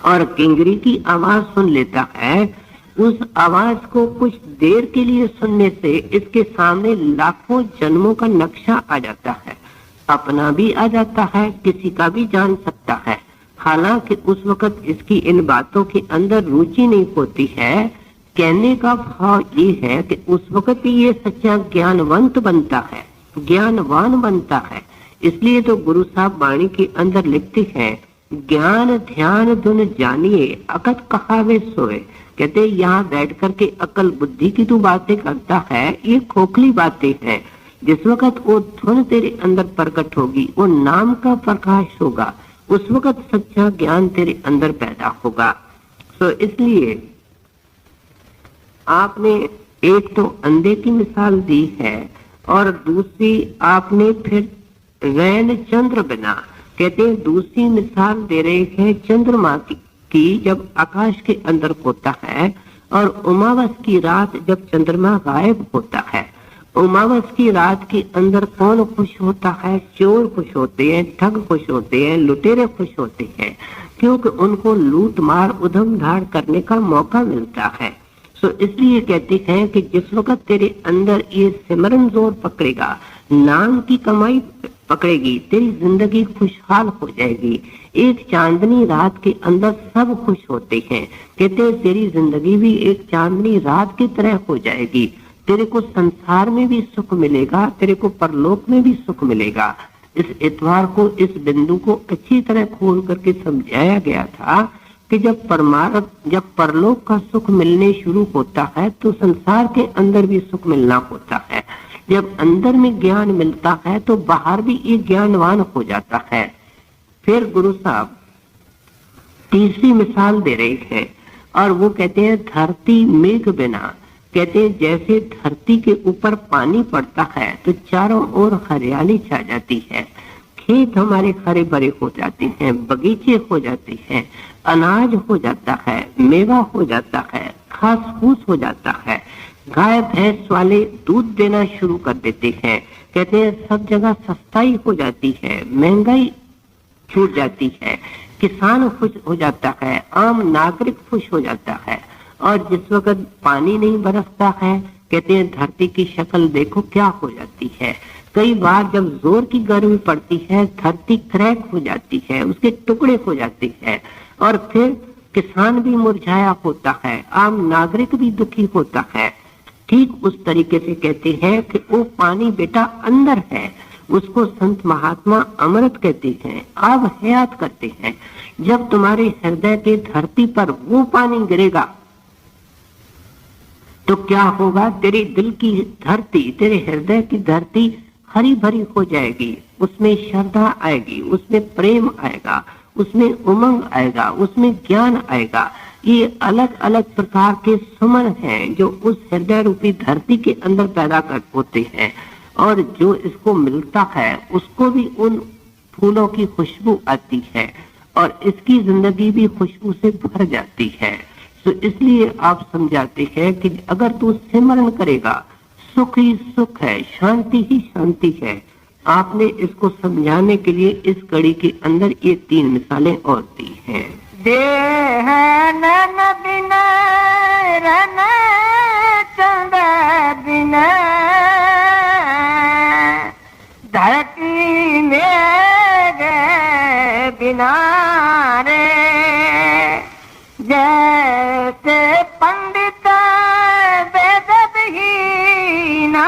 और किंगरी की आवाज सुन लेता है, उस आवाज को कुछ देर के लिए सुनने से इसके सामने लाखों जन्मों का नक्शा आ जाता है, अपना भी आ जाता है, किसी का भी जान सकता है। हालांकि उस वक्त इसकी इन बातों के अंदर रुचि नहीं होती है। कहने का भाव ये है कि उस वक्त ही ये सच्चा ज्ञानवंत बनता है, ज्ञानवान बनता है। इसलिए तो गुरु साहब वाणी के अंदर लिखते हैं, ज्ञान ध्यान धुन जानिए अकत कहावे सोए। कहते यहाँ बैठ करके अकल बुद्धि की तू बातें करता है, ये खोखली बातें हैं। जिस वक्त वो धुन तेरे अंदर प्रकट होगी, वो नाम का प्रकाश होगा, उस वक्त सच्चा ज्ञान तेरे अंदर पैदा होगा। तो इसलिए आपने एक तो अंधे की मिसाल दी है और दूसरी आपने फिर रैन चंद्र बिना, कहते हैं दूसरी मिसाल दे रहे हैं चंद्रमा की जब आकाश के अंदर होता है और उमावस की रात जब चंद्रमा गायब होता है। उमावस की रात के अंदर कौन खुश होता है? चोर खुश होते हैं, ठग खुश होते हैं, लुटेरे खुश होते हैं, क्योंकि उनको लूट मार उधम धाड़ करने का मौका मिलता है। तो इसलिए कहते हैं कि जिस वक्त तेरे अंदर ये सिमरन जोर पकड़ेगा, नाम की कमाई पकड़ेगी, तेरी जिंदगी खुशहाल हो जाएगी। एक चांदनी रात के अंदर सब खुश होते हैं, कहते हैं तेरी जिंदगी भी एक चांदनी रात की तरह हो जाएगी। तेरे को संसार में भी सुख मिलेगा, तेरे को परलोक में भी सुख मिलेगा। इस इतवार को इस बिंदु को अच्छी तरह खोल करके समझाया गया था कि जब परलोक का सुख मिलने शुरू होता है तो संसार के अंदर भी सुख मिलना होता है। जब अंदर में ज्ञान मिलता है तो बाहर भी ये ज्ञानवान हो जाता है। फिर गुरु साहब तीसरी मिसाल दे रहे हैं और वो कहते हैं धरती मेघ बिना। कहते हैं जैसे धरती के ऊपर पानी पड़ता है तो चारों ओर हरियाली छा जाती है, खेत हमारे हरे भरे हो जाते हैं, बगीचे हो जाते हैं, अनाज हो जाता है, मेवा हो जाता है, घास फूस हो जाता है, गाय भैंस वाले दूध देना शुरू कर देते हैं। कहते हैं सब जगह सस्ताई हो जाती है, महंगाई छूट जाती है, किसान खुश हो जाता है, आम नागरिक खुश हो जाता है। और जिस वक्त पानी नहीं बरसता है, कहते हैं धरती की शक्ल देखो क्या हो जाती है। कई बार जब जोर की गर्मी पड़ती है, धरती क्रैक हो जाती है, उसके टुकड़े हो जाते हैं और फिर किसान भी मुरझाया होता है, आम नागरिक भी दुखी होता है। ठीक उस तरीके से कहते हैं कि वो पानी बेटा अंदर है, उसको संत महात्मा अमृत कहते हैं, आब हयात करते हैं। जब तुम्हारे हृदय के धरती पर वो पानी गिरेगा तो क्या होगा? तेरे दिल की धरती, तेरे हृदय की धरती हरी भरी हो जाएगी, उसमें श्रद्धा आएगी, उसमें प्रेम आएगा, उसमें उमंग आएगा, उसमें ज्ञान आएगा। ये अलग अलग प्रकार के सुमन हैं जो उस हृदय रूपी धरती के अंदर पैदा कर होते हैं और जो इसको मिलता है उसको भी उन फूलों की खुशबू आती है और इसकी जिंदगी भी खुशबू से भर जाती है। तो इसलिए आप समझाते हैं कि अगर तू सिमरन करेगा, सुख ही सुख है, शांति ही शांति है। आपने इसको समझाने के लिए इस कड़ी के अंदर ये 3 मिसालें और दी हैं। देह नन बिन रन चंद बिन धरती में गए बिना रे, जैसे पंडित वेद विहीना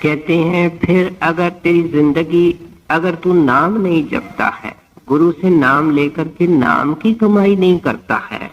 कहते हैं फिर अगर तेरी जिंदगी, अगर तू नाम नहीं जपता है, गुरु से नाम लेकर के नाम की कमाई नहीं करता है,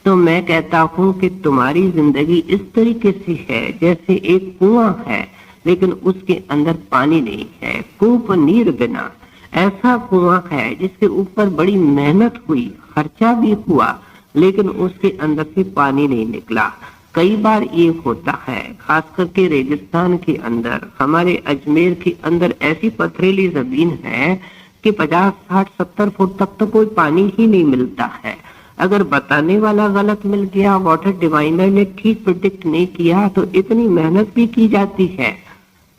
तो मैं कहता हूँ कि तुम्हारी जिंदगी इस तरीके से है जैसे एक कुआं है लेकिन उसके अंदर पानी नहीं है। कूप नीर बिना, ऐसा कुआं है जिसके ऊपर बड़ी मेहनत हुई, खर्चा भी हुआ, लेकिन उसके अंदर से पानी नहीं निकला। कई बार ये होता है, खास करके रेगिस्तान के अंदर, हमारे अजमेर के अंदर ऐसी पथरीली जमीन है कि 50, 60, 70 फुट तक तो कोई पानी ही नहीं मिलता है। अगर बताने वाला गलत मिल गया, वाटर डिवाइनर ने ठीक प्रिडिक्ट नहीं किया, तो इतनी मेहनत भी की जाती है,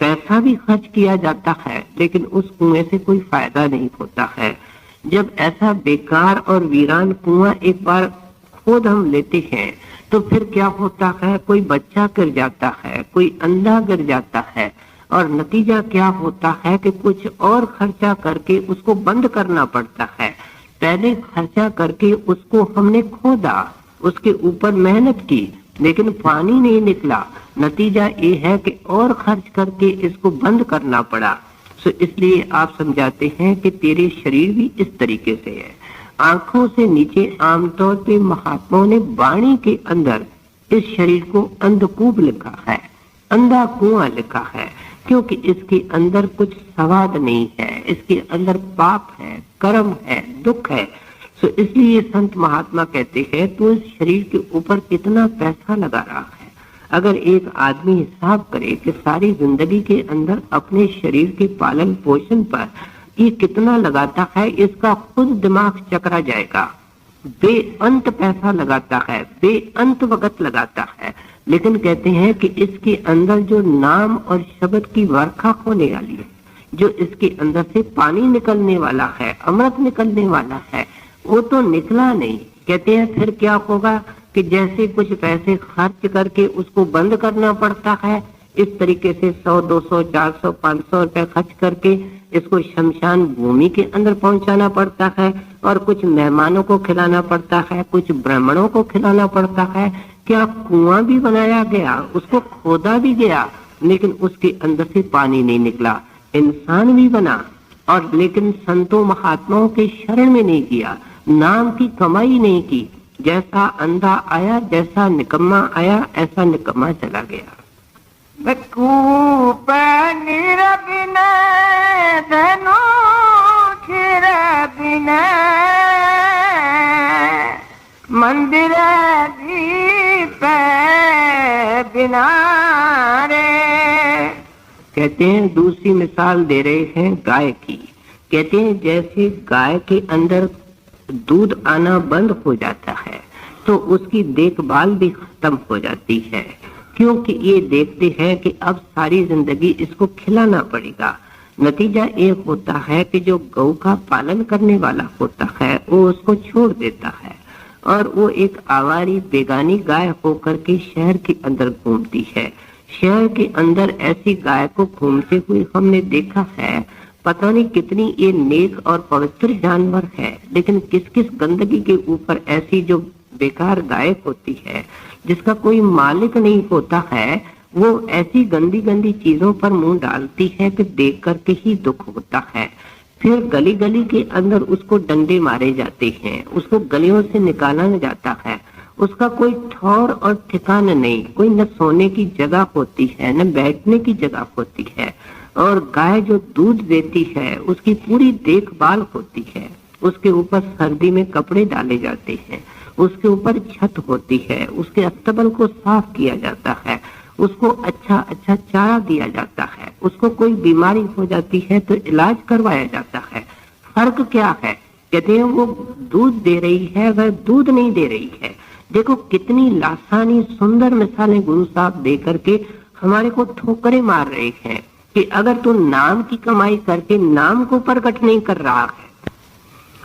पैसा भी खर्च किया जाता है, लेकिन उस कुएं से कोई फायदा नहीं होता है। जब ऐसा बेकार और वीरान कुआं एक बार खोद हम लेते हैं तो फिर क्या होता है, कोई बच्चा गिर जाता है, कोई अंधा गिर जाता है, और नतीजा क्या होता है कि कुछ और खर्चा करके उसको बंद करना पड़ता है। पहले खर्चा करके उसको हमने खोदा, उसके ऊपर मेहनत की, लेकिन पानी नहीं निकला। नतीजा ये है कि और खर्च करके इसको बंद करना पड़ा। तो इसलिए आप समझाते हैं कि तेरे शरीर भी इस तरीके से है। आंखों से नीचे आमतौर पे महात्माओं ने वाणी के अंदर इस शरीर को अंधकूप लिखा है, अंधा कुआं लिखा है, क्योंकि इसके अंदर कुछ स्वाद नहीं है, इसके अंदर पाप है, कर्म है, दुख है। तो इसलिए संत महात्मा कहते हैं तू इस शरीर के ऊपर कितना पैसा लगा रहा है। अगर एक आदमी हिसाब करे कि सारी जिंदगी के अंदर अपने शरीर के पालन पोषण पर ये कितना लगाता है, इसका खुद दिमाग चकरा जाएगा। बेअंत पैसा लगाता है, बेअंत वक्त लगाता है, लेकिन कहते हैं कि इसके अंदर जो नाम और शब्द की वर्षा होने वाली है, जो इसके अंदर से पानी निकलने वाला है, अमृत निकलने वाला है, वो तो निकला नहीं। कहते हैं फिर क्या होगा कि जैसे कुछ पैसे खर्च करके उसको बंद करना पड़ता है, इस तरीके से 100, 200, 400, 500 रुपए खर्च करके इसको शमशान भूमि के अंदर पहुंचाना पड़ता है, और कुछ मेहमानों को खिलाना पड़ता है, कुछ ब्राह्मणों को खिलाना पड़ता है। क्या कुआं भी बनाया गया, उसको खोदा भी गया, लेकिन उसके अंदर से पानी नहीं निकला। इंसान भी बना, और लेकिन संतों महात्माओं के शरण में नहीं किया, नाम की कमाई नहीं की। जैसा अंधा आया, जैसा निकम्मा आया, ऐसा निकम्मा चला गया। कूप नीर बिना धनु खीर बिना मंदिर दीप बिना रे। कहते हैं दूसरी मिसाल दे रहे हैं गाय की। कहते हैं जैसे गाय के अंदर दूध आना बंद हो जाता है तो उसकी देखभाल भी खत्म हो जाती है, क्योंकि ये देखते हैं कि अब सारी जिंदगी इसको खिलाना पड़ेगा। नतीजा ये होता है कि जो गौ का पालन करने वाला होता है वो उसको छोड़ देता है, और वो एक आवारी बेगानी गाय होकर के शहर के अंदर घूमती है। शहर के अंदर ऐसी गाय को घूमते हुए हमने देखा है, पता नहीं कितनी ये नेक और पवित्र जानवर है, लेकिन किस किस गंदगी के ऊपर ऐसी जो बेकार गाय होती है, जिसका कोई मालिक नहीं होता है, वो ऐसी गंदी गंदी चीजों पर मुंह डालती है कि देख करके ही दुख होता है। फिर गली गली के अंदर उसको डंडे मारे जाते हैं, उसको गलियों से निकाला जाता है, उसका कोई ठौर और ठिकाना नहीं, कोई न सोने की जगह होती है न बैठने की जगह होती है। और गाय जो दूध देती है उसकी पूरी देखभाल होती है, उसके ऊपर सर्दी में कपड़े डाले जाते हैं, उसके ऊपर छत होती है, उसके अस्तबल को साफ किया जाता है, उसको अच्छा अच्छा चारा दिया जाता है, उसको कोई बीमारी हो जाती है तो इलाज करवाया जाता है। फर्क क्या है? कहते हैं वो दूध दे रही है, वह दूध नहीं दे रही है। देखो कितनी लासानी सुंदर मिसालें गुरु साहब दे करके हमारे को ठोकरे मार रहे हैं कि अगर तू नाम की कमाई करके नाम को प्रकट नहीं कर रहा है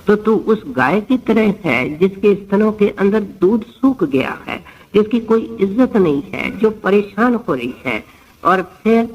तो तू उस गाय की तरह है जिसके स्तनों के अंदर दूध सूख गया है, जिसकी कोई इज्जत नहीं है, जो परेशान हो रही है। और फिर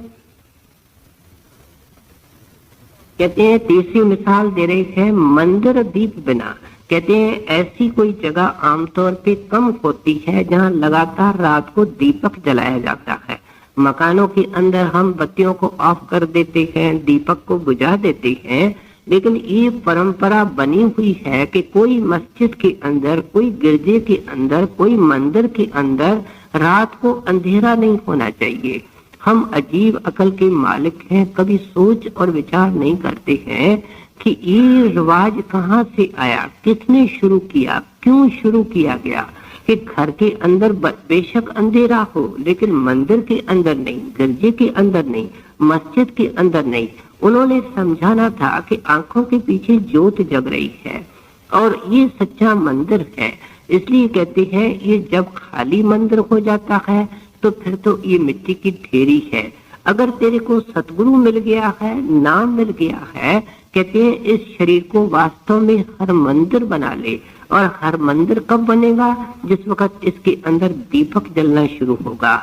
कहते हैं तीसरी मिसाल दे रहे हैं मंदिर दीप बिना। कहते हैं ऐसी कोई जगह आमतौर पे कम होती है जहां लगातार रात को दीपक जलाया जाता है। मकानों के अंदर हम बत्तियों को ऑफ कर देते हैं, दीपक को बुझा देते हैं, लेकिन ये परंपरा बनी हुई है कि कोई मस्जिद के अंदर, कोई गिरजे के अंदर, कोई मंदिर के अंदर रात को अंधेरा नहीं होना चाहिए। हम अजीब अकल के मालिक हैं, कभी सोच और विचार नहीं करते हैं कि ये रिवाज कहाँ से आया, किसने शुरू किया, क्यों शुरू किया गया कि घर के अंदर बेशक अंधेरा हो लेकिन मंदिर के अंदर नहीं, गिरजे के अंदर नहीं, मस्जिद के अंदर नहीं। उन्होंने समझाना था कि आंखों के पीछे ज्योत जग रही है और ये सच्चा मंदिर है। इसलिए कहते हैं ये जब खाली मंदिर हो जाता है तो फिर तो ये मिट्टी की ढेरी है। अगर तेरे को सतगुरु मिल गया है, नाम मिल गया है, कहते हैं इस शरीर को वास्तव में हर मंदिर बना ले। और हर मंदिर कब बनेगा? जिस वक्त इसके अंदर दीपक जलना शुरू होगा।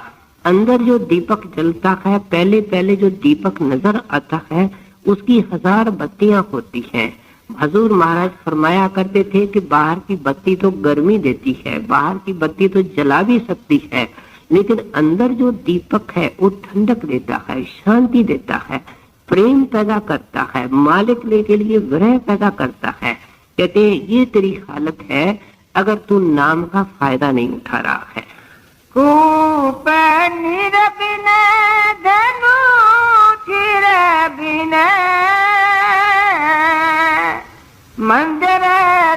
अंदर जो दीपक जलता है, पहले पहले जो दीपक नजर आता है उसकी 1000 बत्तियां होती हैं। हजूर महाराज फरमाया करते थे कि बाहर की बत्ती तो गर्मी देती है, बाहर की बत्ती तो जला भी सकती है, लेकिन अंदर जो दीपक है वो ठंडक देता है, शांति देता है, प्रेम पैदा करता है, मालिक के लिए विरह पैदा करता है। कहते हैं ये तेरी हालत है अगर तू नाम का फायदा नहीं उठा रहा है। कूप निरबिने धनु चिरबिने मंदिर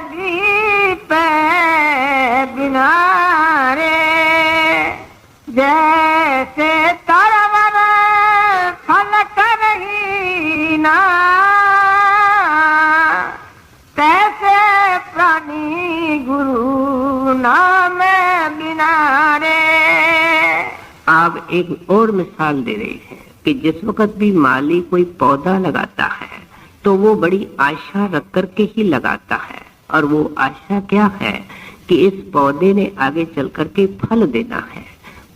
दीप बिना रे जैसे तरवर फलक रही ना तैसे प्राणी गुरु नाम बिना रे। आप एक और मिसाल दे रहे हैं कि जिस वक्त भी माली कोई पौधा लगाता है तो वो बड़ी आशा रख करके ही लगाता है, और वो आशा क्या है कि इस पौधे ने आगे चल करके फल देना है।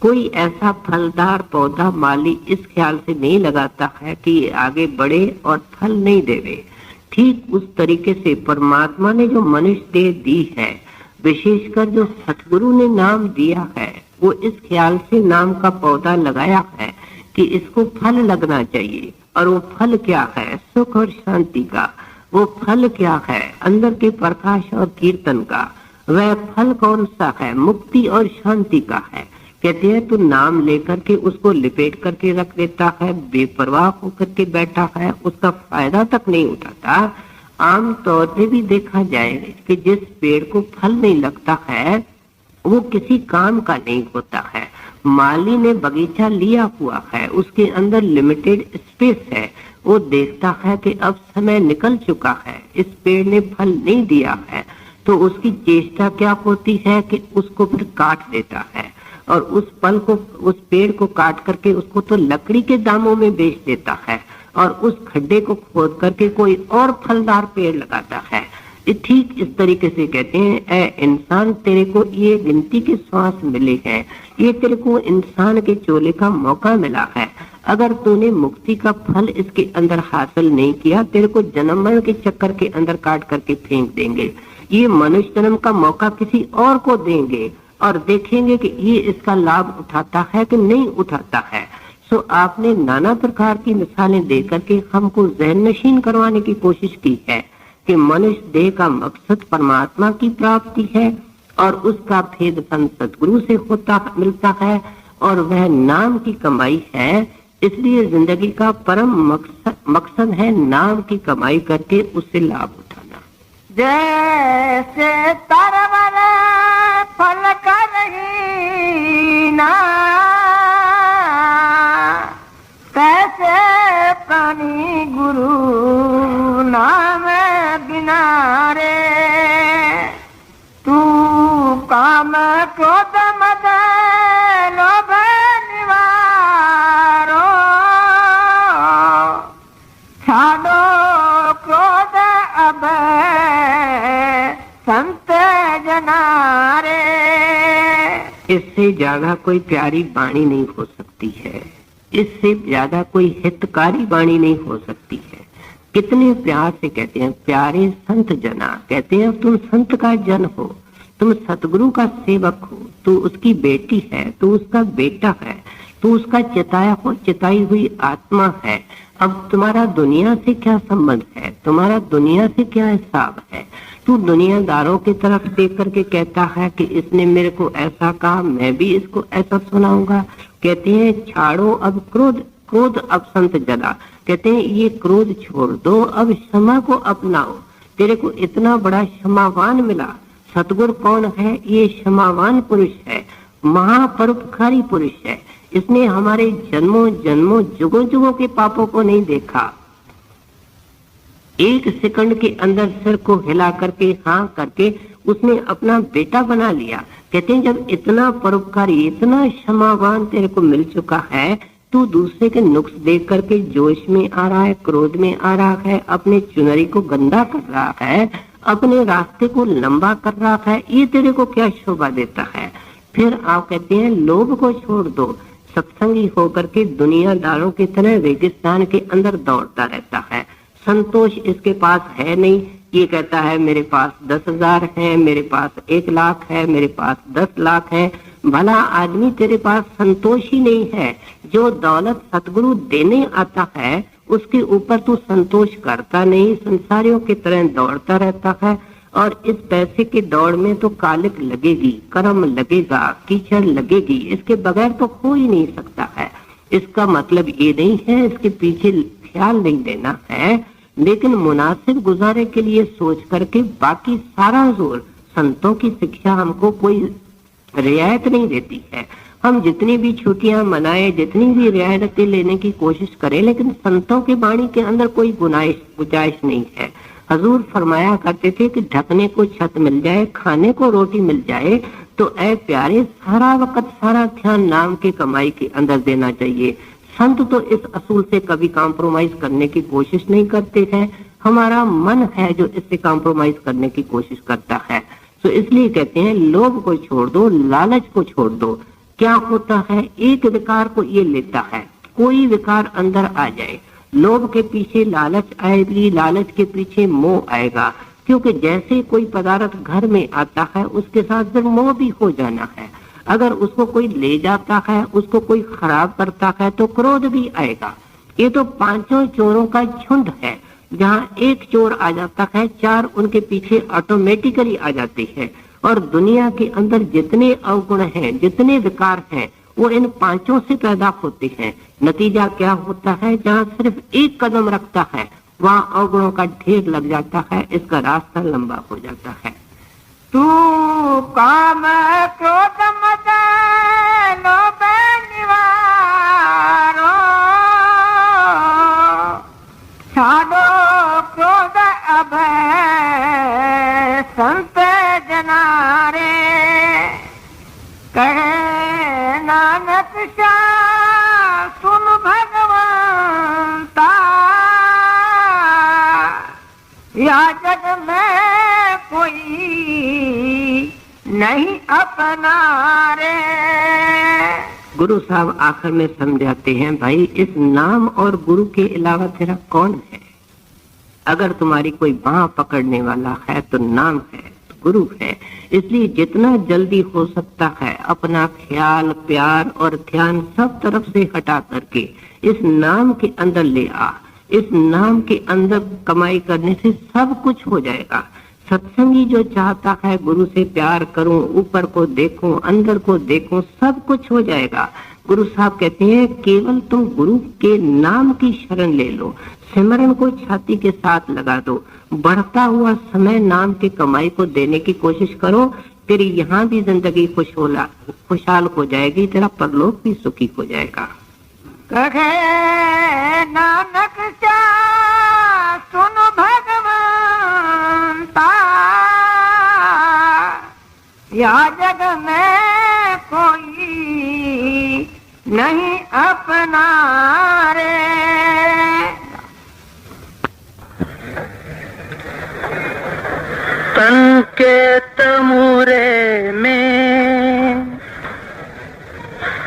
कोई ऐसा फलदार पौधा माली इस ख्याल से नहीं लगाता है कि ये आगे बढ़े और फल नहीं देवे। ठीक उस तरीके से परमात्मा ने जो मनुष्य देह दी है, विशेषकर जो सतगुरु ने नाम दिया है, वो इस ख्याल से नाम का पौधा लगाया है कि इसको फल लगना चाहिए। और वो फल क्या है? सुख और शांति का। वो फल क्या है? अंदर के प्रकाश और कीर्तन का। वह फल कौन सा है? मुक्ति और शांति का है। कहते हैं तू नाम लेकर के उसको लिपेट करके रख देता है, बेपरवाह होकर के बैठा है, उसका फायदा तक नहीं उठाता। आम तौर पे भी देखा जाए कि जिस पेड़ को फल नहीं लगता है वो किसी काम का नहीं होता है। माली ने बगीचा लिया हुआ है, उसके अंदर लिमिटेड स्पेस है, वो देखता है कि अब समय निकल चुका है, इस पेड़ ने फल नहीं दिया है, तो उसकी चेष्टा क्या होती है कि उसको फिर काट देता है और उस पेड़ को काट करके उसको तो लकड़ी के दामों में बेच देता है और उस खड्डे को खोद करके कोई और फलदार पेड़ लगाता है। ठीक इस तरीके से कहते हैं ऐ इंसान, तेरे को ये गिनती के श्वास मिले हैं, ये तेरे को इंसान के चोले का मौका मिला है। अगर तूने मुक्ति का फल इसके अंदर हासिल नहीं किया, तेरे को जन्म मरण के चक्कर के अंदर काट करके फेंक देंगे। ये मनुष्य जन्म का मौका किसी और को देंगे और देखेंगे कि ये इसका लाभ उठाता है कि नहीं उठाता है। सो आपने नाना प्रकार की मिसालें दे करके हमको ज़हन नशीन करवाने की कोशिश की है कि मनुष्य देह का मकसद परमात्मा की प्राप्ति है और उसका भेद सतगुरु से मिलता है और वह नाम की कमाई है। इसलिए जिंदगी का परम मकसद है नाम की कमाई करके उससे लाभ उठाना। जैसे तरवर फल कर रही ना कैसे प्राणी गुरु नाम बिना रे। तू काम क्रोध मद लोभ निवारो छाड़ो क्रोध अब संत जनारे। इससे ज्यादा कोई प्यारी वाणी नहीं हो सकती है, इससे ज्यादा कोई हितकारी वाणी नहीं हो सकती है। कितने प्यार से कहते हैं प्यारे संत जना, कहते हैं तुम संत का जन हो, तुम सतगुरु का सेवक हो, तू उसकी बेटी है, तू उसका बेटा है, तू उसका चिताई हुई आत्मा है। अब तुम्हारा दुनिया से क्या संबंध है, तुम्हारा दुनिया से क्या हिसाब है? तू दुनियादारों की तरफ देख करके कहता है कि इसने मेरे को ऐसा कहा, मैं भी इसको ऐसा सुनाऊंगा। कहते हैं छाड़ो अब क्रोध, क्रोध अब संत जला। कहते हैं ये क्रोध छोड़ दो, अब क्षमा को अपनाओ। तेरे को इतना बड़ा क्षमावान मिला। सतगुरु कौन है? ये क्षमावान पुरुष है, महापरोपकारी पुरुष है। इसने हमारे जन्मों जन्मों जुगों जुगों के पापों को नहीं देखा। एक सेकंड के अंदर सिर को हिला करके हाँ करके उसने अपना बेटा बना लिया। कहते हैं जब इतना परोपकारी, इतना क्षमावान तेरे को मिल चुका है, तू दूसरे के नुक्स देख करके जोश में आ रहा है, क्रोध में आ रहा है, अपने चुनरी को गंदा कर रहा है, अपने रास्ते को लंबा कर रहा है। ये तेरे को क्या शोभा देता है? फिर आप कहते हैं लोभ को छोड़ दो। सत्संगी होकर के दुनियादारों की तरह रेगिस्तान के अंदर दौड़ता रहता है। संतोष इसके पास है नहीं। ये कहता है मेरे पास 10,000 है, मेरे पास 1 लाख है, मेरे पास 10 लाख है। भला आदमी तेरे पास संतोष ही नहीं है। जो दौलत सतगुरु देने आता है उसके ऊपर तू संतोष करता नहीं, संसारियों की तरह दौड़ता रहता है। और इस पैसे की दौड़ में तो कालिक लगेगी, कर्म लगेगा, कीचड़ लगेगी, इसके बगैर तो हो ही नहीं सकता है। इसका मतलब ये नहीं है इसके पीछे ख्याल नहीं देना है, लेकिन मुनासिब गुजारे के लिए सोच करके बाकी सारा जोर। संतों की शिक्षा हमको कोई रियायत नहीं देती है। हम जितनी भी छुट्टियां मनाए, जितनी भी रियायतें लेने की कोशिश करें, लेकिन संतों की वाणी के अंदर कोई गुंजाइश नहीं है। हजूर फरमाया करते थे कि ढकने को छत मिल जाए, खाने को रोटी मिल जाए, तो ऐ प्यारे सारा वक्त सारा ध्यान नाम की कमाई के अंदर देना चाहिए। संत तो इस असूल से कभी कॉम्प्रोमाइज करने की कोशिश नहीं करते हैं। हमारा मन है जो इससे कॉम्प्रोमाइज करने की कोशिश करता है। तो इसलिए कहते हैं लोभ को छोड़ दो, लालच को छोड़ दो। क्या होता है? एक विकार को ये लेता है, कोई विकार अंदर आ जाए, लोभ के पीछे लालच आएगी, लालच के पीछे मोह आएगा। क्योंकि जैसे कोई पदार्थ घर में आता है उसके साथ फिर मोह भी हो जाना है। अगर उसको कोई ले जाता है, उसको कोई खराब करता है तो क्रोध भी आएगा। ये तो 5 चोरों का झुंड है। जहाँ एक चोर आ जाता है, 4 उनके पीछे ऑटोमेटिकली आ जाते हैं। और दुनिया के अंदर जितने अवगुण हैं, जितने विकार हैं, वो इन 5 से पैदा होते हैं। नतीजा क्या होता है? जहाँ सिर्फ एक कदम रखता है वहाँ अवगुणों का ढेर लग जाता है, इसका रास्ता लंबा हो जाता है। तू काम क्रोध मद लोभ निवारो, छाड़ो क्रोध अब संत जनारे। कहे नानक शाह सुन भगवंता, या जग में कोई नहीं अपना रे। गुरु साहब आखिर में समझाते हैं, भाई इस नाम और गुरु के अलावा तेरा कौन है? अगर तुम्हारी कोई बाह पकड़ने वाला है तो नाम है, तो गुरु है। इसलिए जितना जल्दी हो सकता है अपना ख्याल, प्यार और ध्यान सब तरफ से हटा करके इस नाम के अंदर ले आ। इस नाम के अंदर कमाई करने से सब कुछ हो जाएगा। सत्संगी जो चाहता है गुरु से प्यार करूं, ऊपर को देखूं, अंदर को देखूं, सब कुछ हो जाएगा। गुरु साहब कहते हैं केवल तुम गुरु के नाम की शरण ले लो, सिमरन को छाती के साथ लगा दो, बढ़ता हुआ समय नाम की कमाई को देने की कोशिश करो। तेरी यहाँ भी जिंदगी खुशहाल हो जाएगी, तेरा परलोक भी सुखी हो जाएगा। कहे नानक शाह सुन भगवंता, या जग में कोई नहीं अपना रे। तन के तमुरे में,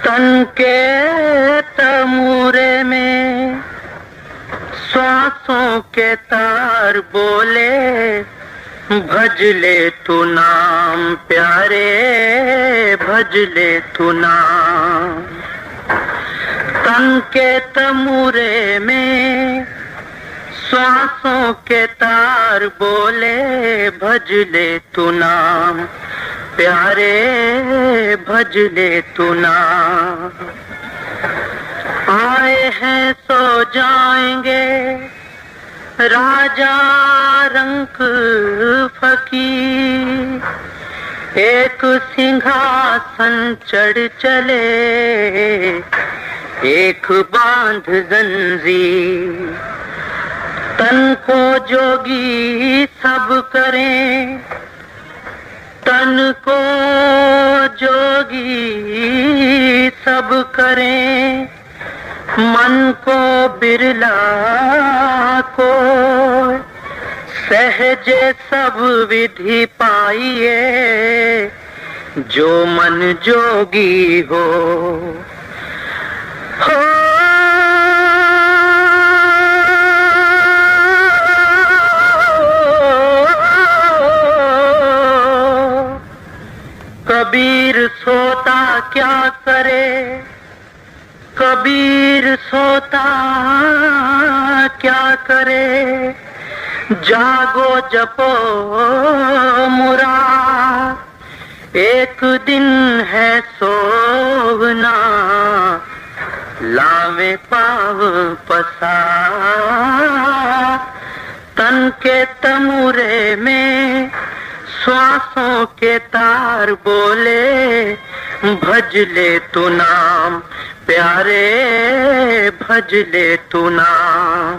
तन के तमुरे में श्वासों के तार बोले, भज ले तू नाम प्यारे, भज ले तू नाम। तन के तमूरे में श्वासों के तार बोले भज ले तू नाम प्यारे भज ले तू नाम। आए हैं सो जाएंगे राजा रंक फकीर, एक सिंहासन चढ़ चले एक बांध जंजीर। तन को जोगी सब करें, तन को जोगी सब करें, मन को बिरला को सहजे सब विधि पाइए, जो मन जोगी हो। कबीर सोता क्या करे, कबीर सोता क्या करे, जागो जपो मुराद, एक दिन है सोना लावे पाव पसार। तन के तमूरे में श्वासों के तार बोले भज ले तू नाम प्यारे भज ले तू नाम।